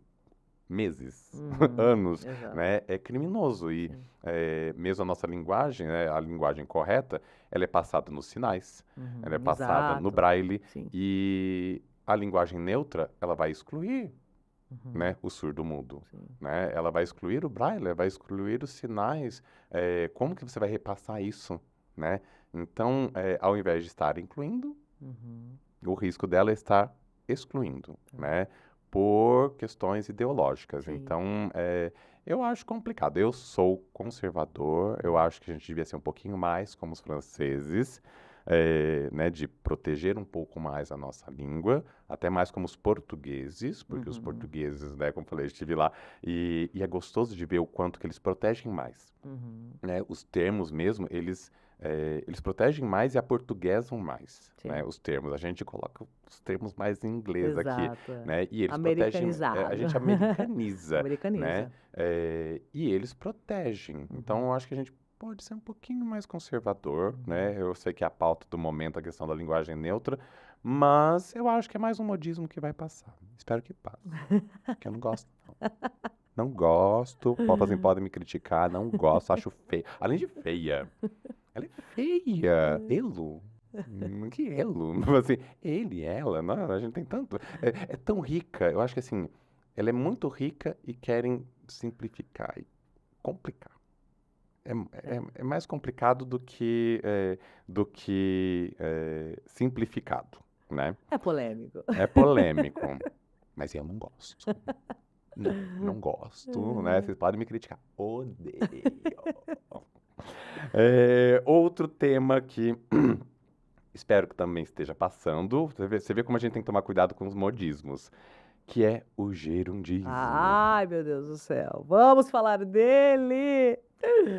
meses, Uhum. anos, Exato. né? É criminoso. E Sim. mesmo a nossa linguagem, né, a linguagem correta, ela é passada nos sinais, ela é Uhum. passada no Exato. braille, Sim. e a linguagem neutra, ela vai excluir, Uhum. né, o surdo-mudo, Sim. né? Ela vai excluir o braille, ela vai excluir os sinais. Como que você vai repassar isso, né? Então, ao invés de estar incluindo, Uhum. o risco dela é estar excluindo, Tá. né? Por questões ideológicas. Sim. Então, eu acho complicado. Eu sou conservador, eu acho que a gente devia ser um pouquinho mais como os franceses, né? De proteger um pouco mais a nossa língua, até mais como os portugueses, porque os Uhum. portugueses, né? Como eu falei, eu estive lá, e é gostoso de ver o quanto que eles protegem mais, Uhum. né? Os termos mesmo, eles protegem mais e aportuguesam mais, né? Sim. Os termos. A gente coloca os termos mais em inglês aqui, Exato, é. né? E eles protegem, a Americanizado. gente americaniza, né? Americaniza. E eles protegem. Então, Uhum. eu acho que a gente pode ser um pouquinho mais conservador, Uhum. né? Eu sei que é a pauta do momento, a questão da linguagem neutra, mas eu acho que é mais um modismo que vai passar. Espero que passe, porque eu não gosto. Não gosto, podem me criticar, não gosto, acho feio. Além de feia, ela é feia. Elo. Que elo? Assim, ele, ela, não, a gente tem tanto. É tão rica. Eu acho que assim, ela é muito rica e querem simplificar e complicar. É, É. é mais complicado do que simplificado, né? É polêmico. É polêmico, mas eu não gosto. Não gosto, né? Vocês podem me criticar. Odeio. Outro tema que espero que também esteja passando, você vê como a gente tem que tomar cuidado com os modismos, que é o gerundismo. Ai, meu Deus do céu. Vamos falar dele!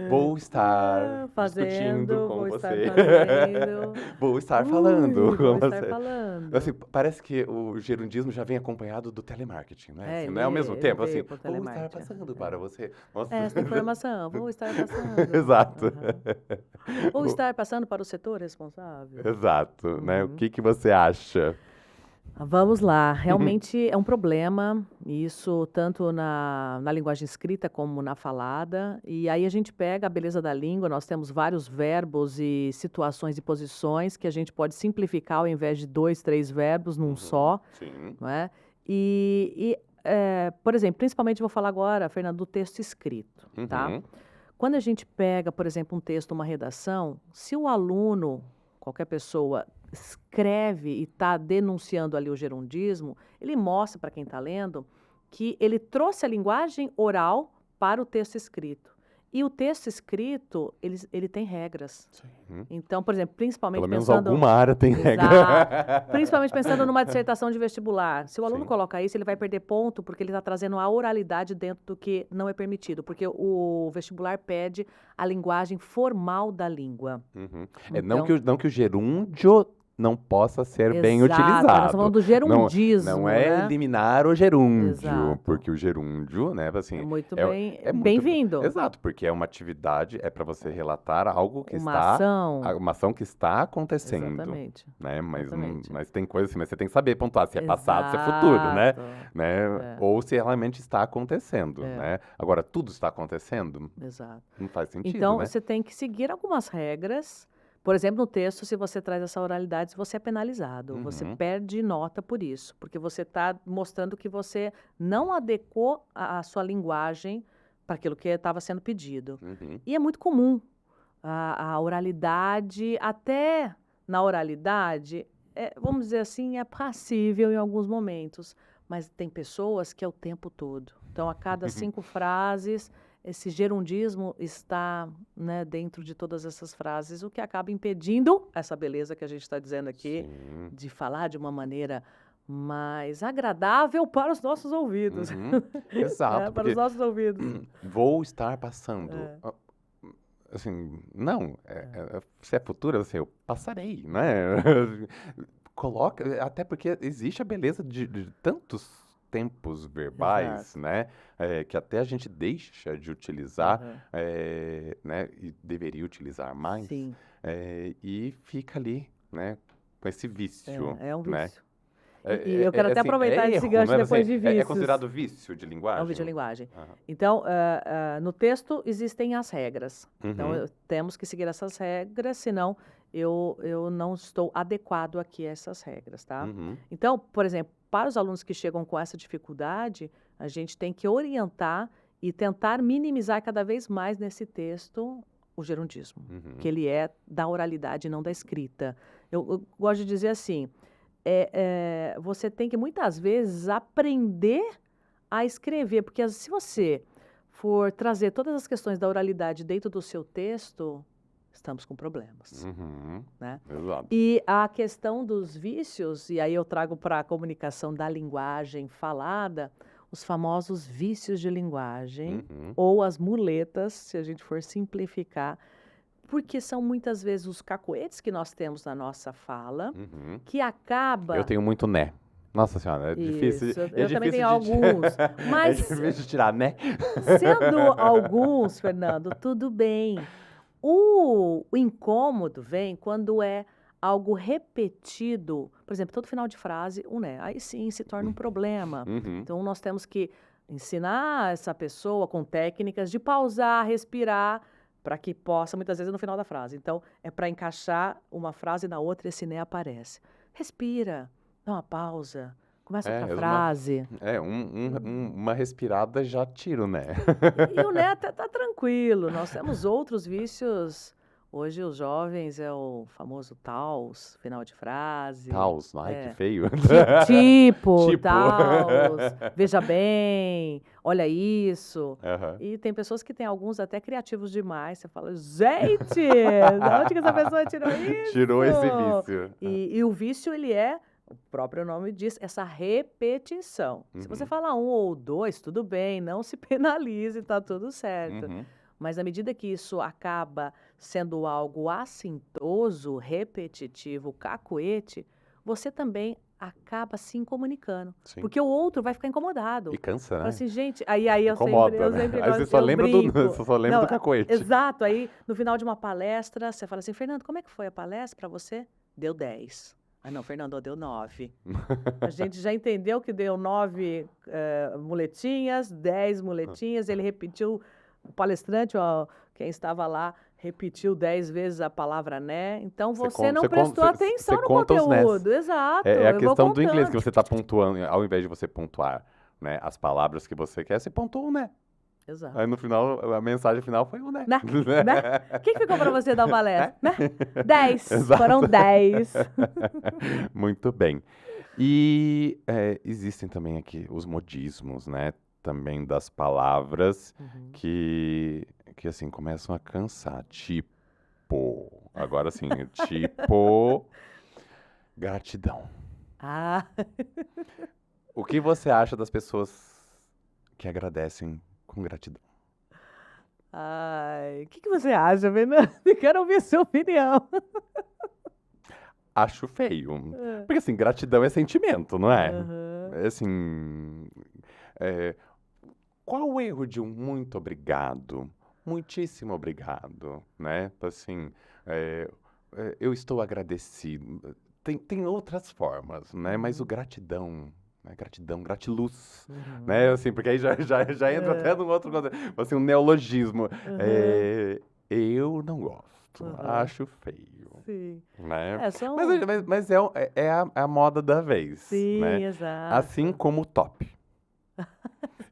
Vou estar discutindo Fazendo, com vou estar você. fazendo. Vou estar falando Vou com estar você. Assim, falando. parece que o gerundismo já vem acompanhado do telemarketing, não é? É, Assim, não é ao mesmo ele tempo, assim, veio com o vou estar telemarketing. passando para É. você. Nossa. Esta informação, vou estar passando. Exato. Aham. Vou estar passando para o setor responsável. Exato, né? O Uhum. que você acha? Vamos lá, realmente é um problema, isso tanto na linguagem escrita como na falada, e aí a gente pega a beleza da língua, nós temos vários verbos e situações e posições que a gente pode simplificar ao invés de 2, 3 verbos num Uhum, só, sim. não é? Por exemplo, principalmente vou falar agora, Fernando, do texto escrito, tá? Uhum, Quando a gente pega, por exemplo, um texto, uma redação, se o aluno, qualquer pessoa, escreve e está denunciando ali o gerundismo, ele mostra para quem está lendo que ele trouxe a linguagem oral para o texto escrito. E o texto escrito, ele tem regras. sim. Então, por exemplo, Pelo principalmente menos pensando. alguma área tem Exato. regra. Principalmente pensando numa dissertação de vestibular. Se o aluno Sim. coloca isso, ele vai perder ponto porque ele está trazendo a oralidade dentro do que não é permitido. Porque o vestibular pede a linguagem formal da língua. Uhum. Não que Então, não que o gerúndio não possa ser bem exato, mas nós estamos falando utilizado. do Não gerundismo, é né? eliminar o gerúndio, Exato. porque o gerúndio, né, É assim, muito é, bem, é muito. bem-vindo. Exato, porque é uma atividade, é para você relatar algo que Uma está, ação. uma ação que está acontecendo. Exatamente. Né? Mas, Exatamente. mas tem coisa assim, mas você tem que saber pontuar se é passado, se é futuro, né? Exato. Né? É, Ou se realmente está acontecendo, é, né? Agora, tudo está acontecendo? exato. Não faz sentido, Então, né? você tem que seguir algumas regras. Por exemplo, no texto, se você traz essa oralidade, você é penalizado. Você Uhum, perde nota por isso, porque você está mostrando que você não adequou a sua linguagem para aquilo que estava sendo pedido. uhum, E é muito comum a oralidade, até na oralidade, vamos dizer assim, é passível em alguns momentos, mas tem pessoas que é o tempo todo. Então, a cada 5 frases, esse gerundismo está, né, dentro de todas essas frases, o que acaba impedindo essa beleza que a gente está dizendo aqui, sim. de falar de uma maneira mais agradável para os nossos ouvidos, Uhum, exato, para os porque nossos ouvidos. vou estar passando. É, Assim, não, é, se é futuro, assim, eu passarei, né? exato, Coloca, até porque existe a beleza de tantos tempos verbais, exato. né? Que até a gente deixa de utilizar, Aham. né? E deveria utilizar mais, Sim, e fica ali, né? Com esse vício, é um né? vício. E eu quero até assim, aproveitar esse erro, gancho né? depois de É vícios. considerado vício de É um linguagem? vício de linguagem. Aham. Então, no texto existem as regras. Então, Uhum. temos que seguir essas regras, senão eu não estou adequado aqui a essas regras, tá? Uhum. Então, por exemplo, para os alunos que chegam com essa dificuldade, a gente tem que orientar e tentar minimizar cada vez mais nesse texto o gerundismo, que Uhum. ele é da oralidade e não da escrita. Eu gosto de dizer assim, você tem que muitas vezes aprender a escrever, porque se você for trazer todas as questões da oralidade dentro do seu texto, estamos com problemas, Uhum. né? Exato. E a questão dos vícios, e aí eu trago para a comunicação da linguagem falada, os famosos vícios de linguagem, Uhum. ou as muletas, se a gente for simplificar, porque são muitas vezes os cacoetes que nós temos na nossa fala, Uhum. que acaba... Eu tenho muito né. Nossa senhora, é difícil. Isso, É eu também difícil tenho alguns, É mas difícil de tirar, né? sendo alguns, Fernando, tudo bem. O incômodo vem quando é algo repetido, por exemplo, todo final de frase, um né, aí sim se torna um problema. Uhum. Então nós temos que ensinar essa pessoa com técnicas de pausar, respirar, para que possa, muitas vezes, no final da frase. Então, é para encaixar uma frase na outra, esse né aparece. Respira, dá uma pausa, começa outra frase. Uma respirada já tiro, né? E o né até tá tranquilo. Nós temos outros vícios. Hoje os jovens é o famoso taus, final de frase. Taus, ai, que É. feio. Tipo, Tipo. taus, veja bem, olha isso. Aham. E tem pessoas que têm alguns até criativos demais. Você fala, gente, de onde que essa pessoa tirou isso? Tirou esse vício. E o vício, ele é, o próprio nome diz, essa repetição. Se você Uhum. falar um ou dois, tudo bem, não se penalize, tá tudo certo. Uhum. Mas à medida que isso acaba sendo algo assintoso, repetitivo, cacoete, você também acaba se incomunicando. Sim. Porque o outro vai ficar incomodado. E cansa, Fala né? assim, gente, aí eu Incomoda, sempre, eu né? sempre Aí você gosto, só eu lembra brinco. você só lembra Não, do cacoete. exato, aí no final de uma palestra, você fala assim, Fernando, como é que foi a palestra para você? Deu 10. Ah, não, Fernando, deu 9. A gente já entendeu que deu 9 muletinhas, 10 muletinhas, ele repetiu, o palestrante, ó, quem estava lá, repetiu 10 vezes a palavra né, então você não prestou atenção no conta os nés. conteúdo, exato. É a eu vou questão do inglês que contando. você está pontuando, ao invés de você pontuar, né, as palavras que você quer, você pontua um né. Exato. Aí no final, a mensagem final foi um né. Né? Né? O que ficou para você da palestra? Né? 10. Exato. Foram 10. Muito bem. E existem também aqui os modismos, né? Também das palavras que assim, começam a cansar. Tipo, agora sim, tipo, gratidão. Ah, O que você acha das pessoas que agradecem com gratidão? ai, o que você acha, Fernando? Quero ouvir a sua opinião. Acho feio. Porque assim, gratidão é sentimento, não é? Aham. É assim, qual o erro de um muito obrigado? Muitíssimo obrigado, né? Assim, eu estou agradecido. Tem outras formas, né? Mas o gratidão, né? Gratidão, gratiluz, né? Assim, porque aí já entra até num outro, assim, um neologismo. Eu não gosto, acho feio. Sim. Né? São... Mas é a moda da vez. Sim, né? exato. Assim como o top.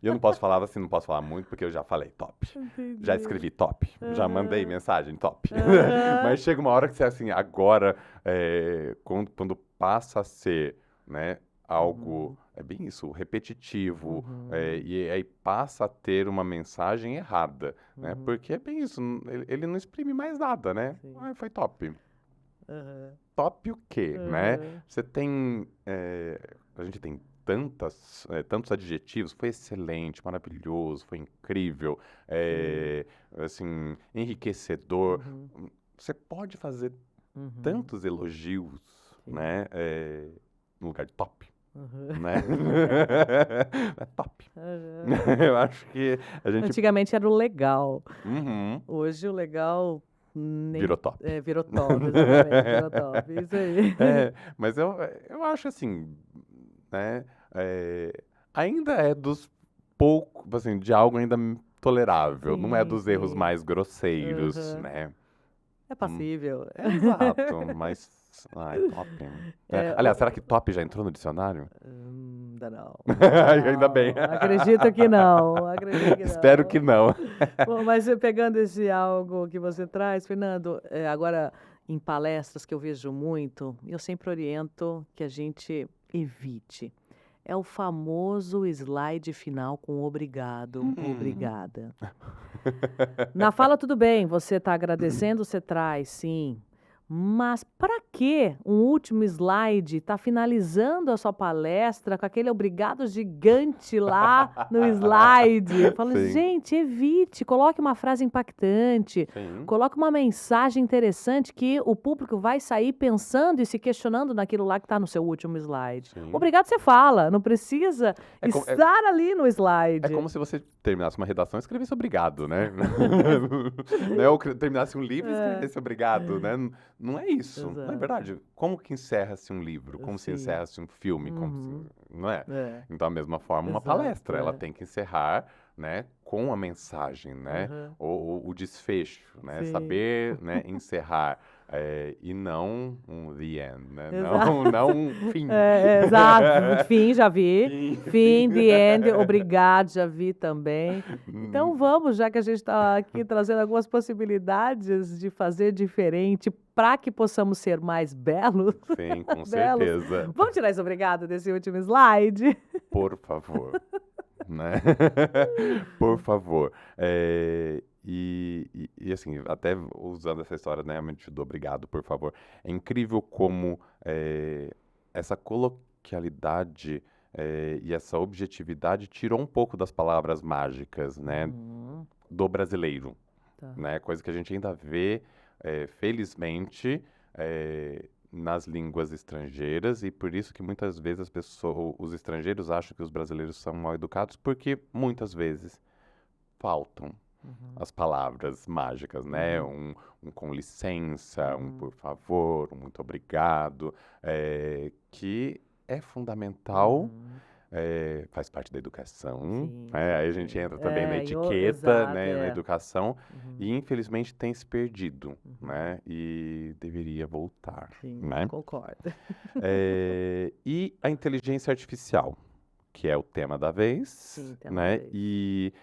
E eu não posso falar assim, não posso falar muito, porque eu já falei top. Entendi. Já escrevi top. Já mandei mensagem top. Aham. Mas chega uma hora que você, assim, agora, quando passa a ser, né, algo, é bem isso, repetitivo, e aí passa a ter uma mensagem errada, né? Porque é bem isso, ele não exprime mais nada, né? Sim. Ah, foi top. Aham. Top o quê, né? Você tem, a gente tem tantos adjetivos, foi excelente, maravilhoso, foi incrível, assim, enriquecedor. Você pode fazer tantos elogios, né, no lugar de top, né? É top. Eu acho que a gente... Antigamente era o legal. Uhum. Hoje o legal... Virou top. Virou top, exatamente, virou top. Isso aí. Mas eu acho assim, né, ainda é dos poucos, assim, de algo ainda tolerável. Não é Sim, dos erros sim. mais grosseiros, Aham. né? É Hum, passível. exato, mas, ai, top. Né? É, Aliás, será que top já entrou no dicionário? ainda não. Ainda bem. Não, acredito que não, acredito que Espero que não. não. Bom, mas pegando esse algo que você traz, Fernando, agora em palestras que eu vejo muito, eu sempre oriento que a gente evite. É o famoso slide final com obrigado, Hum. obrigada. Na fala, tudo bem, você está agradecendo, você traz, sim. Mas para que um último slide está finalizando a sua palestra com aquele obrigado gigante lá no slide? Eu falo, Sim, gente, evite, coloque uma frase impactante, sim, coloque uma mensagem interessante que o público vai sair pensando e se questionando naquilo lá que está no seu último slide. sim. Obrigado, você fala, não precisa É, co- é, estar ali no é slide. como se você terminasse uma redação e escrevesse obrigado, né? Né? Ou terminasse um livro e É, escrevesse obrigado, né? Não é isso, não é exato. verdade? Como que encerra-se um livro? Como se Sim. encerra-se um filme? Uhum. Não é? É, Então, da mesma forma, uma exato, palestra, ela é. tem que encerrar, né, com a mensagem, né? Aham. O desfecho, né? Sim. Saber, né, encerrar. E não um the end, né? Exato. Não um fim. Exato. Fim, já vi. Fim, fim. Fim, the end, obrigado, já vi também. Então vamos, já que a gente está aqui trazendo algumas possibilidades de fazer diferente para que possamos ser mais belos, Sim, com belos. certeza. Vamos tirar esse obrigado desse último slide? Por favor, né? Por favor. Assim, até usando essa história, né, realmente do obrigado, por favor. É incrível como essa coloquialidade e essa objetividade tirou um pouco das palavras mágicas, né, Uhum, do brasileiro, tá. né? Coisa que a gente ainda vê, felizmente, nas línguas estrangeiras e por isso que muitas vezes as pessoas, os estrangeiros acham que os brasileiros são mal educados porque muitas vezes faltam Uhum, as palavras mágicas, né? uhum, Um com licença, um uhum, por favor, um muito obrigado, que é fundamental, uhum. faz parte da educação, Sim, né? Aí a gente sim. entra também na etiqueta, Exato, né? Na é. educação, Uhum, e infelizmente tem se perdido, uhum. né? E deveria voltar, Sim, né? concordo. E a inteligência artificial, que é o tema da vez, Sim, tema da né? vez. E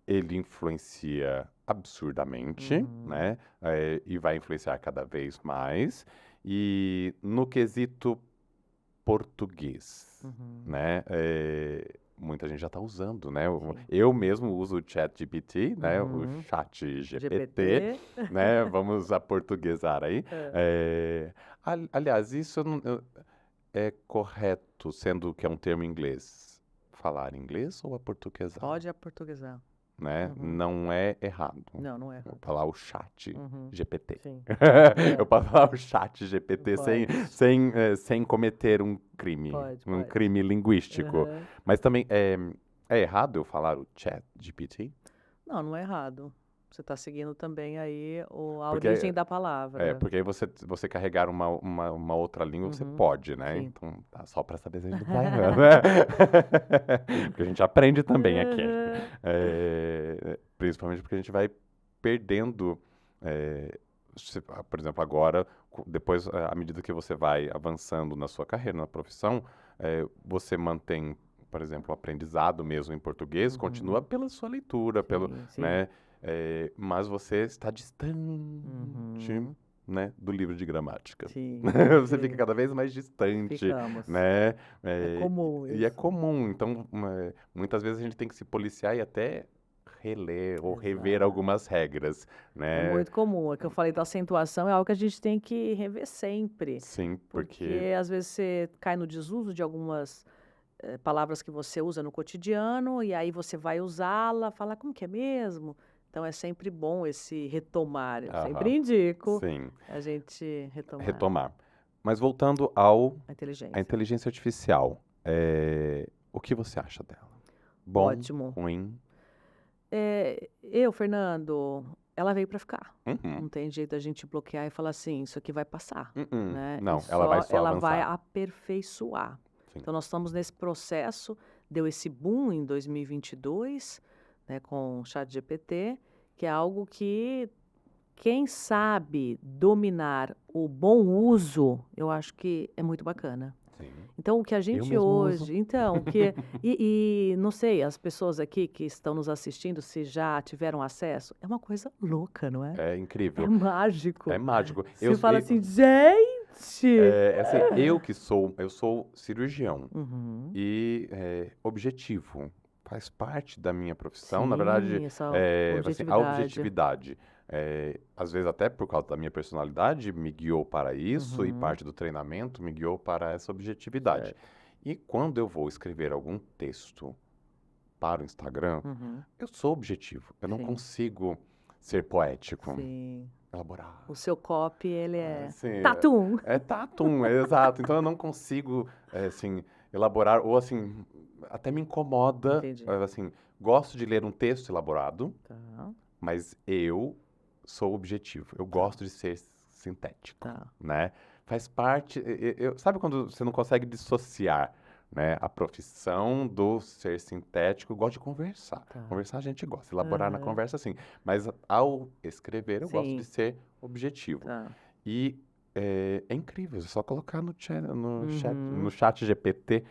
ele influencia absurdamente, Uhum, né? E vai influenciar cada vez mais. E no quesito português, uhum. né? Muita gente já está usando, né? Sim. Eu mesmo uso o ChatGPT, né? O Uhum. Chat GPT, GPT. né? Vamos aportuguesar aí. É. Aliás, isso é correto, sendo que é um termo em inglês, falar inglês ou aportuguesar? Pode aportuguesar. Né? Uhum. Não é errado. Não, não é Eu errado. falar o chat Uhum. GPT. Sim. Eu É, posso falar o chat GPT sem, pode. sem, sem cometer Pode, um pode. crime linguístico. Aham. Mas também é errado eu falar o chat GPT? Não, não é errado. Você está seguindo também aí a origem Porque, da palavra. porque aí você carregar uma outra língua, você Uhum. pode, né? Sim. Então, tá, só para saber se a gente não tá errando, né? Porque a gente aprende também aqui. Aham. Principalmente porque a gente vai perdendo, por exemplo, agora, depois, à medida que você vai avançando na sua carreira, na profissão, você mantém, por exemplo, o aprendizado mesmo em português, continua Uhum. pela sua leitura, pelo, Sim, sim. né? Mas você está distante, Uhum. né, do livro de gramática. Sim, Você fica sim. cada vez mais distante, Ficamos. né? É comum E é isso. comum, então muitas vezes a gente tem que se policiar e até reler ou rever Exato. algumas regras, É né? muito comum. É que eu falei da acentuação, é algo que a gente tem que rever sempre. Sim, porque Porque às vezes você cai no desuso de algumas palavras que você usa no cotidiano, e aí você vai usá-la, fala, como que é mesmo? Então é sempre bom esse retomar. Eu aham, sempre indico sim, a gente retomar retomar. Mas voltando a à inteligência. inteligência artificial, o que você acha dela? Bom, Ótimo. ruim? Fernando, ela veio para ficar. Uhum, Não tem jeito a gente bloquear e falar assim, isso aqui vai passar, né? E não, ela vai só só ela vai avançar. aperfeiçoar. Sim. Então, nós estamos nesse processo, deu esse boom em 2022, né, com o ChatGPT, que é algo que quem sabe dominar o bom uso, eu acho que é muito bacana. Sim. Então, o que a Eu gente mesmo uso. hoje, então, e não sei, as pessoas aqui que estão nos assistindo, se já tiveram acesso, é uma coisa louca, não é? É É incrível. mágico. É mágico. Você fala assim, gente! Assim, eu sou cirurgião Uhum. e objetivo. Faz parte da minha profissão, na verdade, Sim, essa assim, a objetividade. objetividade. Às vezes até por causa da minha personalidade me guiou para isso e Uhum. parte do treinamento me guiou para essa objetividade. Certo. E quando eu vou escrever algum texto para o Instagram, Uhum. eu sou objetivo. Eu não Sim. consigo ser poético, Sim. elaborado. O seu copy, ele é Assim, tatum. é tatum, exato. Então eu não consigo, assim, elaborar, ou assim, até me incomoda, Entendi. assim, gosto de ler um texto elaborado, Tá, mas eu sou objetivo. Eu gosto de ser sintético, tá. né? Faz parte, sabe quando você não consegue dissociar, né, a profissão do ser sintético? Eu gosto de conversar. Tá. Conversar a gente gosta, elaborar na Aham. conversa sim. Mas ao escrever eu gosto de Sim. ser objetivo. Tá. E é incrível, é só colocar no Uhum. chat GPT.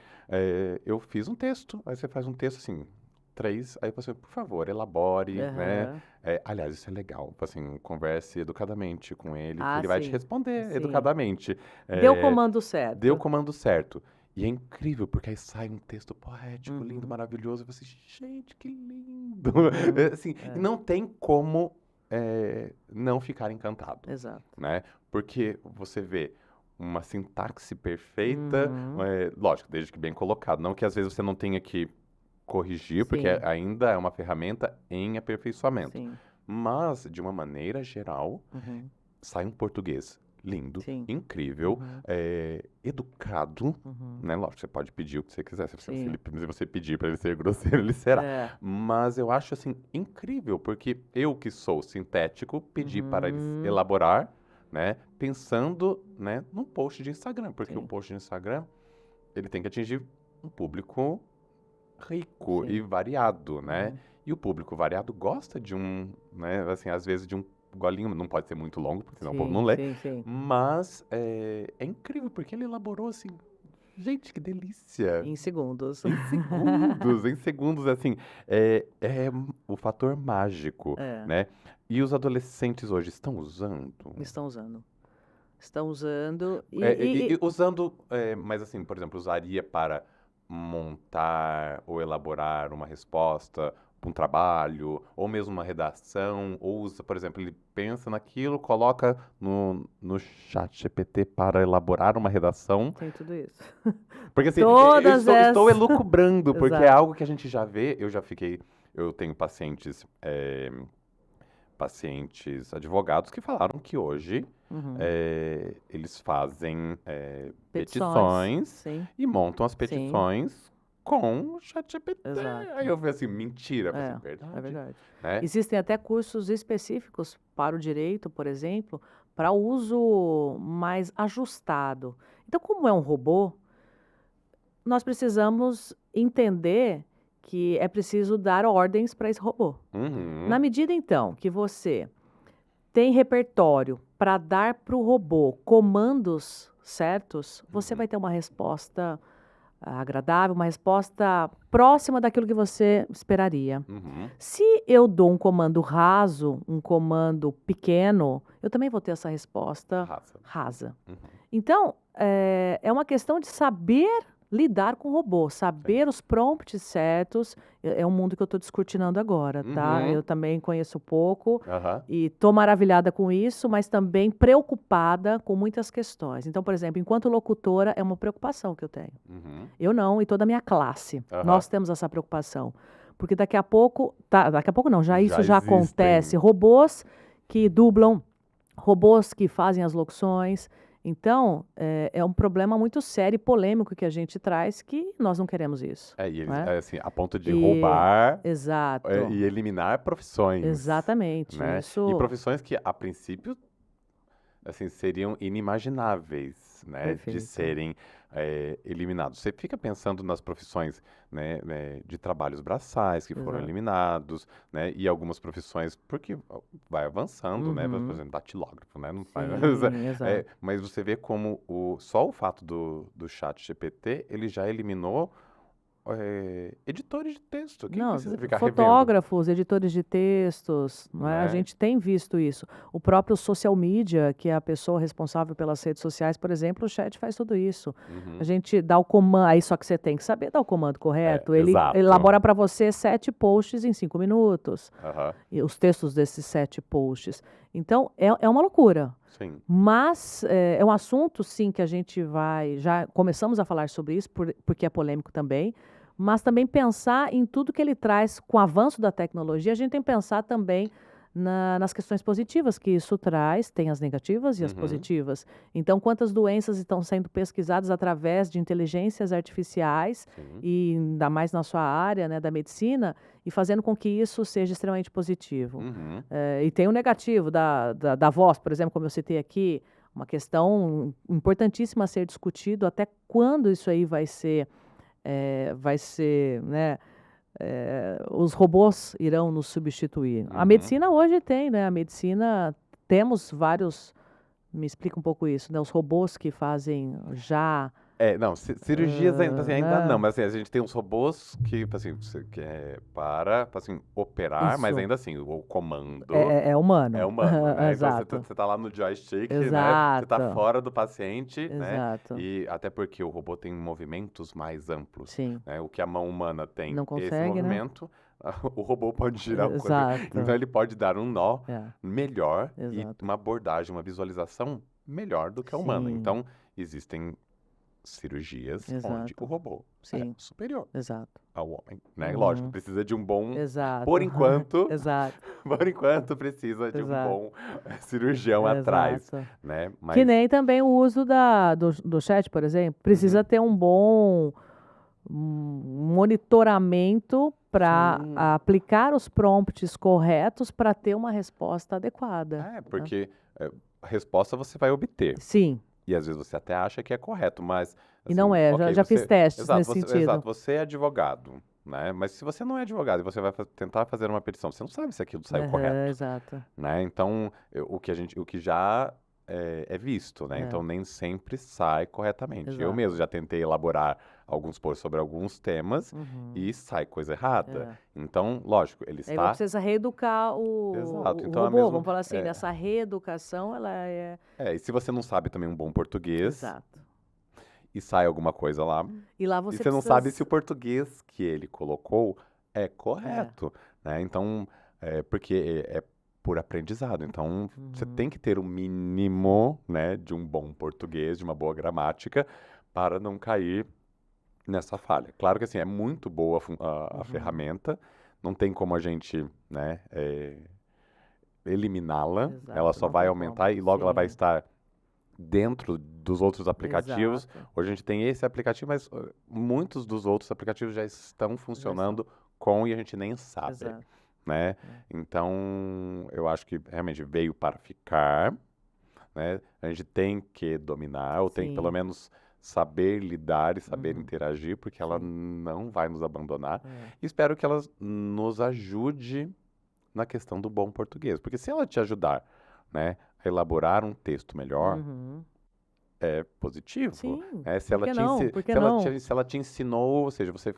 Eu fiz um texto, aí você faz um texto assim, 3, aí você, por favor, elabore, né? Aham. Aliás, isso é legal, assim, converse educadamente com ele, que Ah, ele vai te sim. responder Sim. educadamente. Deu o É, comando dê o certo. comando certo. E é incrível, porque aí sai um texto poético, lindo, Uhum. maravilhoso, e você, gente, que lindo! Uhum. Assim, É. e não tem como não ficar encantado, Exato. né? Porque você vê uma sintaxe perfeita, Uhum. lógico, desde que bem colocado, não que às vezes você não tenha que corrigir, porque Sim. ainda é uma ferramenta em aperfeiçoamento. Sim. Mas, de uma maneira geral, Uhum. sai um português lindo, Sim. incrível, Uhum. educado, Uhum. né? Lógico, você pode pedir o que você quiser. Se Sim. você pedir para ele ser grosseiro, ele será. É. Mas eu acho, assim, incrível, porque eu que sou sintético, pedi para ele Uhum. elaborar, né? Pensando, né, num post de Instagram. Porque o Sim. post de Instagram, ele tem que atingir um público rico e Sim. variado, né? Uhum. E o público variado gosta de né, assim, às vezes de um golinho, não pode ser muito longo, porque senão o povo Sim, não lê, sim, sim. mas é incrível, porque ele elaborou assim, gente, que delícia! Em segundos. Em segundos, assim, é o fator mágico, É. né? E os adolescentes hoje estão usando? Estão usando. Estão usando Usando, mas assim, por exemplo, usaria para montar ou elaborar uma resposta para um trabalho, ou mesmo uma redação, ou usa, por exemplo, ele pensa naquilo, coloca no chat GPT para elaborar uma redação. tem tudo isso. Porque assim, eu Todas estou essas. elucubrando, porque é Exato. algo que a gente já vê, eu tenho pacientes advogados que falaram que hoje Uhum. eles fazem Petições. petições Sim. e montam as Sim. petições com o ChatGPT. Exato. Aí eu falei assim, mentira. Eu falei É, assim, verdade. é verdade. Né? Existem até cursos específicos para o direito, por exemplo, para uso mais ajustado. Então, como é um robô, nós precisamos entender que é preciso dar ordens para esse robô. Uhum. Na medida, então, que você tem repertório para dar para o robô comandos certos, você vai ter uma resposta agradável, uma resposta próxima daquilo que você esperaria. Uhum. Se eu dou um comando raso, um comando pequeno, eu também vou ter essa resposta rasa. Uhum. Então, é uma questão de saber lidar com o robô, saber os prompts certos. É um mundo que eu estou descortinando agora, tá? Uhum. Eu também conheço pouco Aham. e estou maravilhada com isso, mas também preocupada com muitas questões. Então, por exemplo, enquanto locutora, é uma preocupação que eu tenho. Uhum. Eu não, e toda a minha classe. Aham. Nós temos essa preocupação. Porque daqui a pouco, daqui a pouco não, isso já existem. acontece. Robôs que dublam, robôs que fazem as locuções. Então, é um problema muito sério e polêmico que a gente traz, que nós não queremos isso. E eles, não é? assim, a ponto de roubar Exato. e eliminar profissões. Exatamente. Né? Isso. E profissões que, a princípio, assim, seriam inimagináveis. né, de Perfeito. serem eliminados. Você fica pensando nas profissões, né, de trabalhos braçais que foram Exato. eliminados, né, e algumas profissões, porque vai avançando, né, por Uhum. exemplo, datilógrafo, né, não faz, Sim, exato. mas você vê como só o fato do chat GPT, ele já eliminou editores de texto. Quem Não, precisa ficar revendo? fotógrafos, editores de textos, não é? A Né? gente tem visto isso. O próprio social media, que é a pessoa responsável pelas redes sociais, por exemplo, o chat faz tudo isso. A Uhum. gente dá o comando, aí só que você tem que saber dar o comando correto. Ele Exato. elabora para você 7 posts em 5 minutos, Aham. e os textos desses 7 posts. Então, é uma loucura. Sim. Mas é um assunto, sim, que a gente já começamos a falar sobre isso, porque é polêmico também, mas também pensar em tudo que ele traz com o avanço da tecnologia, a gente tem que pensar também nas questões positivas que isso traz, tem as negativas e as Uhum. positivas. Então, quantas doenças estão sendo pesquisadas através de inteligências artificiais, Sim. e ainda mais na sua área, né, da medicina, e fazendo com que isso seja extremamente positivo. Uhum. E tem o negativo da voz, por exemplo, como eu citei aqui, uma questão importantíssima a ser discutido, até quando isso aí vai ser, né, os robôs irão nos substituir. A Uhum. medicina hoje tem, né? A medicina, temos vários, me explica um pouco isso, né? Os robôs que fazem já, Não, cirurgias ainda, assim, ainda não, né? mas assim, a gente tem uns robôs que, assim, que é para, assim, operar, mas Isso, ainda assim, o comando é é humano. humano, né? Então Exato, você tá lá no joystick, né? Você tá exato, fora do paciente, né? exato. E até porque o robô tem movimentos mais amplos, Sim, né? O que a mão humana tem não esse consegue, né? movimento, o robô pode girar o corpo. Então Exato, ele pode dar um nó é, melhor e exato. uma abordagem, uma visualização melhor do que a humana. Sim, Então, existem cirurgias onde o exato, robô é sim, superior exato. ao homem, né? Lógico, Uhum, precisa de um bom, por exato, enquanto, exato, por enquanto precisa de um exato, bom cirurgião atrás, exato. né? Que Mas, nem também o uso do chat, por exemplo, uhum, precisa ter um bom monitoramento para sim, aplicar os prompts corretos para ter uma resposta adequada, né. porque a resposta você vai obter. Sim, E às vezes você até acha que é correto, mas e não assim, é, já ok, já fiz você, testes exato, nesse sentido. você é advogado, né? Mas se você não é advogado e você vai tentar fazer uma petição, você não sabe se aquilo saiu Aham, correto, exato. né? Então, o que já é visto, né? Então É, nem sempre sai corretamente. Eu mesmo exato. já tentei elaborar alguns posts sobre alguns temas Uhum, e sai coisa errada. é. Então, lógico, ele Aí vai está precisar reeducar exato. o Então, robô, vamos falar assim, nessa reeducação ela é e se você não sabe também um bom português exato. e sai alguma coisa lá, E lá e você você não precisa sabe se o português que ele colocou é é, correto, né? Então, porque é por aprendizado. Então, você uhum, tem que ter o mínimo, né, de um bom português, de uma boa gramática, para não cair nessa falha. Claro que assim, é muito boa a uhum, ferramenta, não tem como a gente, né, eliminá-la, ela exato, só não vai tem aumentar como. e logo ela vai Sim, estar dentro dos outros aplicativos. exato, Hoje a gente tem esse aplicativo, mas muitos dos outros aplicativos já estão já estão. funcionando com e a gente nem sabe, Exato, né? é. Então, eu acho que realmente veio para ficar, né? A gente tem que dominar, ou tem que pelo Sim, menos saber lidar e saber uhum, interagir, porque ela sim, não vai nos abandonar. é, E espero que ela nos ajude na questão do bom português, porque se ela te ajudar, né, a elaborar um texto melhor, uhum. é positivo, Sim, né? Se por ela que te, não? Por que se ela não? te, se ela te ensinou, ou seja, você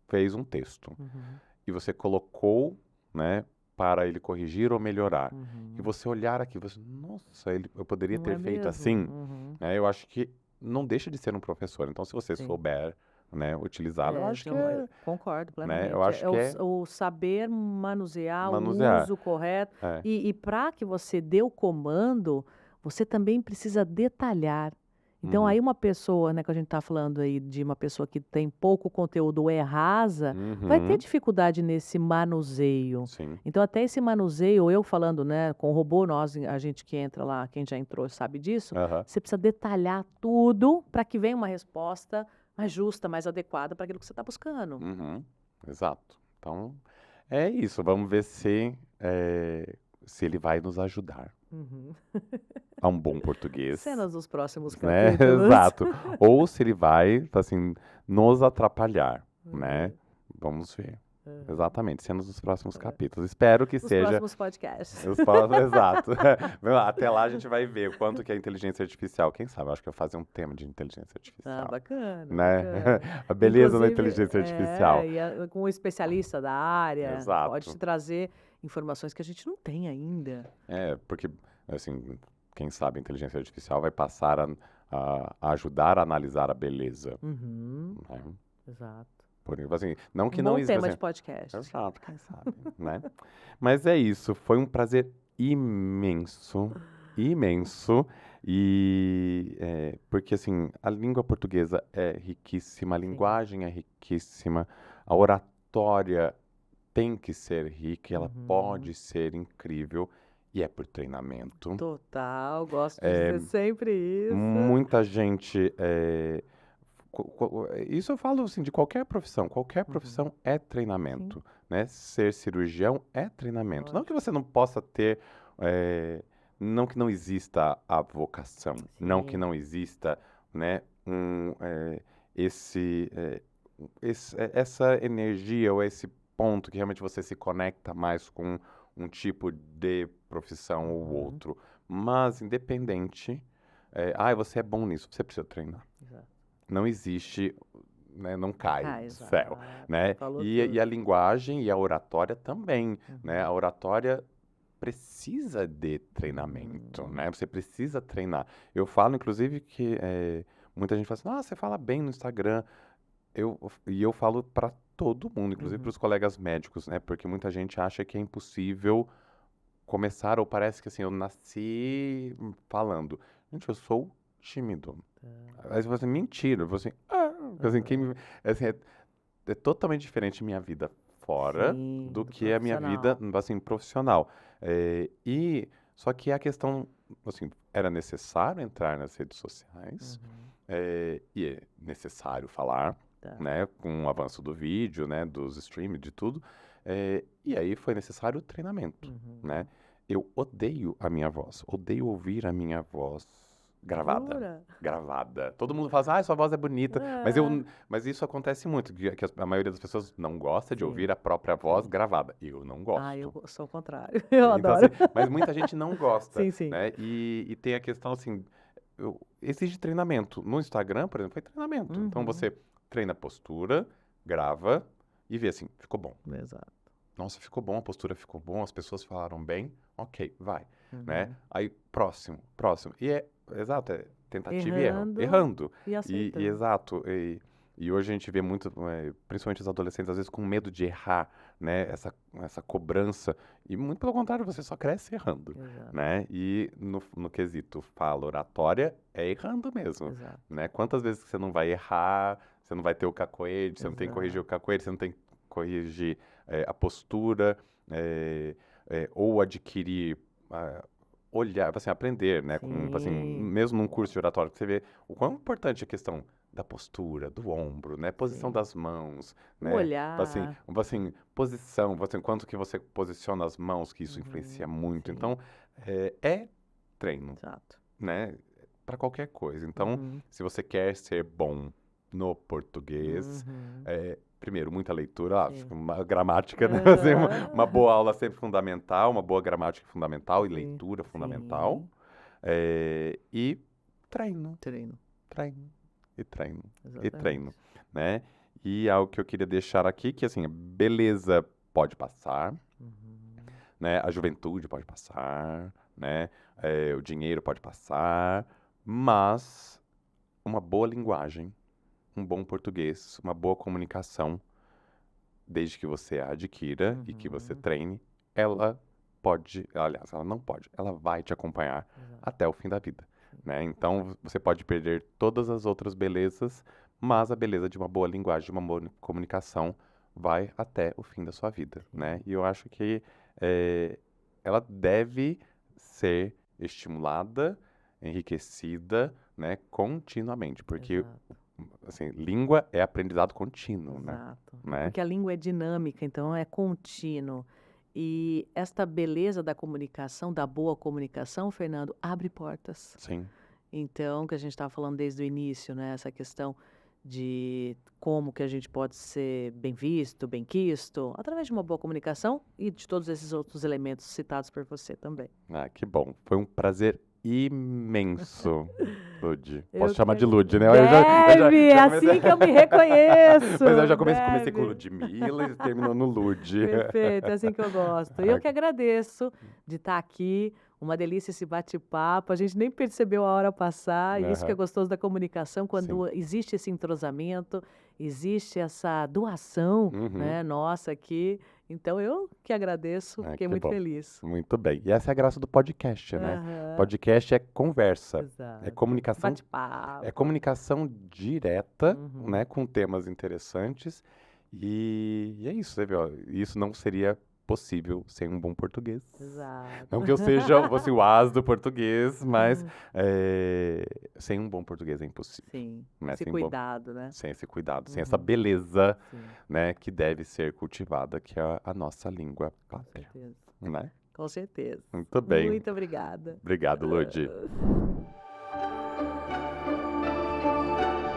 fez um texto Uhum, e você colocou, né, para ele corrigir ou melhorar, e uhum. você olhar aqui, você, nossa, eu poderia Não ter é feito mesmo? assim, Uhum, né? Eu acho que não deixa de ser um professor. Então, se você sim. souber, né, utilizá-lo, eu acho que Eu concordo né, eu plenamente. acho É que é o saber manusear, o manusear. uso correto. É. E para que você dê o comando, você também precisa detalhar. Então, Uhum. aí uma pessoa, né, que a gente está falando aí de uma pessoa que tem pouco conteúdo ou é rasa, vai ter Uhum. dificuldade nesse manuseio. Sim. Então, até esse manuseio, eu falando, né, com o robô, a gente que entra lá, quem já entrou sabe disso, Aham. você precisa detalhar tudo para que venha uma resposta mais justa, mais adequada para aquilo que você está buscando. Uhum. Exato. Então, é isso. Vamos ver se ele vai nos ajudar. Uhum. a um bom português, Cenas dos próximos né? capítulos. Exato. Ou se ele vai, assim, nos atrapalhar, né? Uhum. Vamos ver. Uhum. Exatamente, cenas dos próximos Tá bem. capítulos. Espero que Nos seja próximos podcasts. os próximos, exato. Até lá a gente vai ver o quanto que é inteligência artificial. Quem sabe? Eu acho que eu vou fazer um tema de inteligência Ah, artificial, bacana, né? bacana. A beleza da Inclusive, inteligência artificial. com um especialista da área, pode te Exato. trazer informações que a gente não tem ainda. Porque, assim, quem sabe a inteligência artificial vai passar a ajudar a analisar a beleza, Uhum, né? exato. Assim, não que Um não bom exista, tema assim, de podcast. exato, quem sabe, né? Mas é isso, foi um prazer imenso, imenso, porque assim, a língua portuguesa é riquíssima, a Sim. linguagem é riquíssima, a oratória tem que ser rica, e ela Uhum. pode ser incrível, e é por treinamento. Total, gosto de dizer sempre isso. Muita gente, isso eu falo assim, de qualquer profissão é treinamento, né? Ser cirurgião é treinamento. Não que você não possa ter, não que não exista a vocação, não que Sim. não exista, né, essa energia ou esse ponto que realmente você se conecta mais com um tipo de profissão ou outro. Mas independente, você é bom nisso, você precisa treinar. Exato. Não existe, né, não cai do Exato. céu, né? Falou E tudo. a linguagem e a oratória também, né? A oratória precisa de treinamento, né? Você precisa treinar. Eu falo, inclusive, que muita gente fala assim, você fala bem no Instagram. E eu falo para todo mundo, inclusive para os colegas médicos, né? Porque muita gente acha que é impossível começar, ou parece que assim, eu nasci falando. Gente, eu sou tímido. Aí você fala assim, mentira. Eu falo assim, assim, assim, é totalmente diferente minha vida fora Sim, do do que a minha vida, profissional. assim, profissional. Só que a questão, assim, era necessário entrar nas redes sociais, e é necessário falar, Tá. né, com o avanço do vídeo, né, dos streams, de tudo. E aí foi necessário o treinamento, né? Eu odeio a minha voz, odeio ouvir a minha voz gravada. Jura? Gravada. Todo mundo fala assim, sua voz é bonita, mas isso acontece muito, que a maioria das pessoas não gosta de Sim. ouvir a própria voz gravada. Eu não gosto. Eu sou o contrário. Eu Então, adoro. assim, mas muita gente não gosta, Sim, sim. né? E tem a questão, assim, exige treinamento. No Instagram, por exemplo, foi treinamento. Então, você treina a postura, grava e vê assim, ficou bom. Exato. Nossa, ficou bom, a postura ficou bom, as pessoas falaram bem, ok, vai, né? Aí, próximo. Exato, tentativa e erro. Errando. E aceitando. Exato. E hoje a gente vê muito, principalmente os adolescentes, às vezes com medo de errar, né? Essa cobrança. E muito pelo contrário, você só cresce errando, Exato. né? E no quesito fala oratória, é errando mesmo, Exato. né? Quantas vezes que você não vai errar, você não vai ter o cacoete, você não tem que corrigir o cacoete, você não tem que corrigir a postura, ou adquirir, olhar, assim, aprender, né? Assim, mesmo num curso de oratório, você vê o quão importante é a questão da postura, do ombro, né? Posição das mãos, né? Olhar. Assim, posição, quanto que você posiciona as mãos, que isso influencia muito. Sim. Então, é treino, Exato. né? Para qualquer coisa. Então, se você quer ser bom no português, primeiro, muita leitura, uma gramática, né? Assim, uma boa aula sempre fundamental, uma boa gramática fundamental e leitura fundamental. E treino. Exatamente. Né? E algo que eu queria deixar aqui, que assim, a beleza pode passar, né? A juventude pode passar, né? O dinheiro pode passar, mas uma boa linguagem, um bom português, uma boa comunicação, desde que você a adquira e que você treine, ela não pode, ela vai te acompanhar até o fim da vida, né? Então, você pode perder todas as outras belezas, mas a beleza de uma boa linguagem, de uma boa comunicação, vai até o fim da sua vida, né? E eu acho que ela deve ser estimulada, enriquecida, né, continuamente, porque assim, língua é aprendizado contínuo, né? Porque a língua é dinâmica, então é contínuo. E esta beleza da comunicação, da boa comunicação, Fernando, abre portas. Sim. Então, que a gente estava falando desde o início, né? Essa questão de como que a gente pode ser bem visto, bem quisto, através de uma boa comunicação e de todos esses outros elementos citados por você também. Ah, que bom. Foi um prazer imenso, Lud. Eu Posso chamar que de Lud, né? Deve, é já assim que eu me reconheço. Mas eu já comecei com Deve. Ludmilla e terminou no Lud. Perfeito, é assim que eu gosto. E eu que agradeço de estar aqui. Uma delícia esse bate-papo. A gente nem percebeu a hora passar. E isso que é Aham. gostoso da comunicação, quando existe esse entrosamento, existe essa doação, Uhum. né, nossa aqui. Então eu que agradeço, Ah, fiquei que muito bom. feliz. Muito bem. E essa é a graça do podcast, né? Aham, Podcast é conversa, é exato. comunicação, é Bate-papo. comunicação direta, Uhum. né? Com temas interessantes. E é isso, você vê, ó, isso não seria possível sem um bom português. Exato. Não que eu fosse o as do português, mas sem um bom português é impossível. Sim, Né? esse Sem bom- cuidado, né? sem esse cuidado, sem essa Uhum. beleza, Sim, né, que deve ser cultivada, que é a nossa língua com pátria, certeza. né? Com certeza. Muito bem. Muito obrigada. Obrigado, Lud.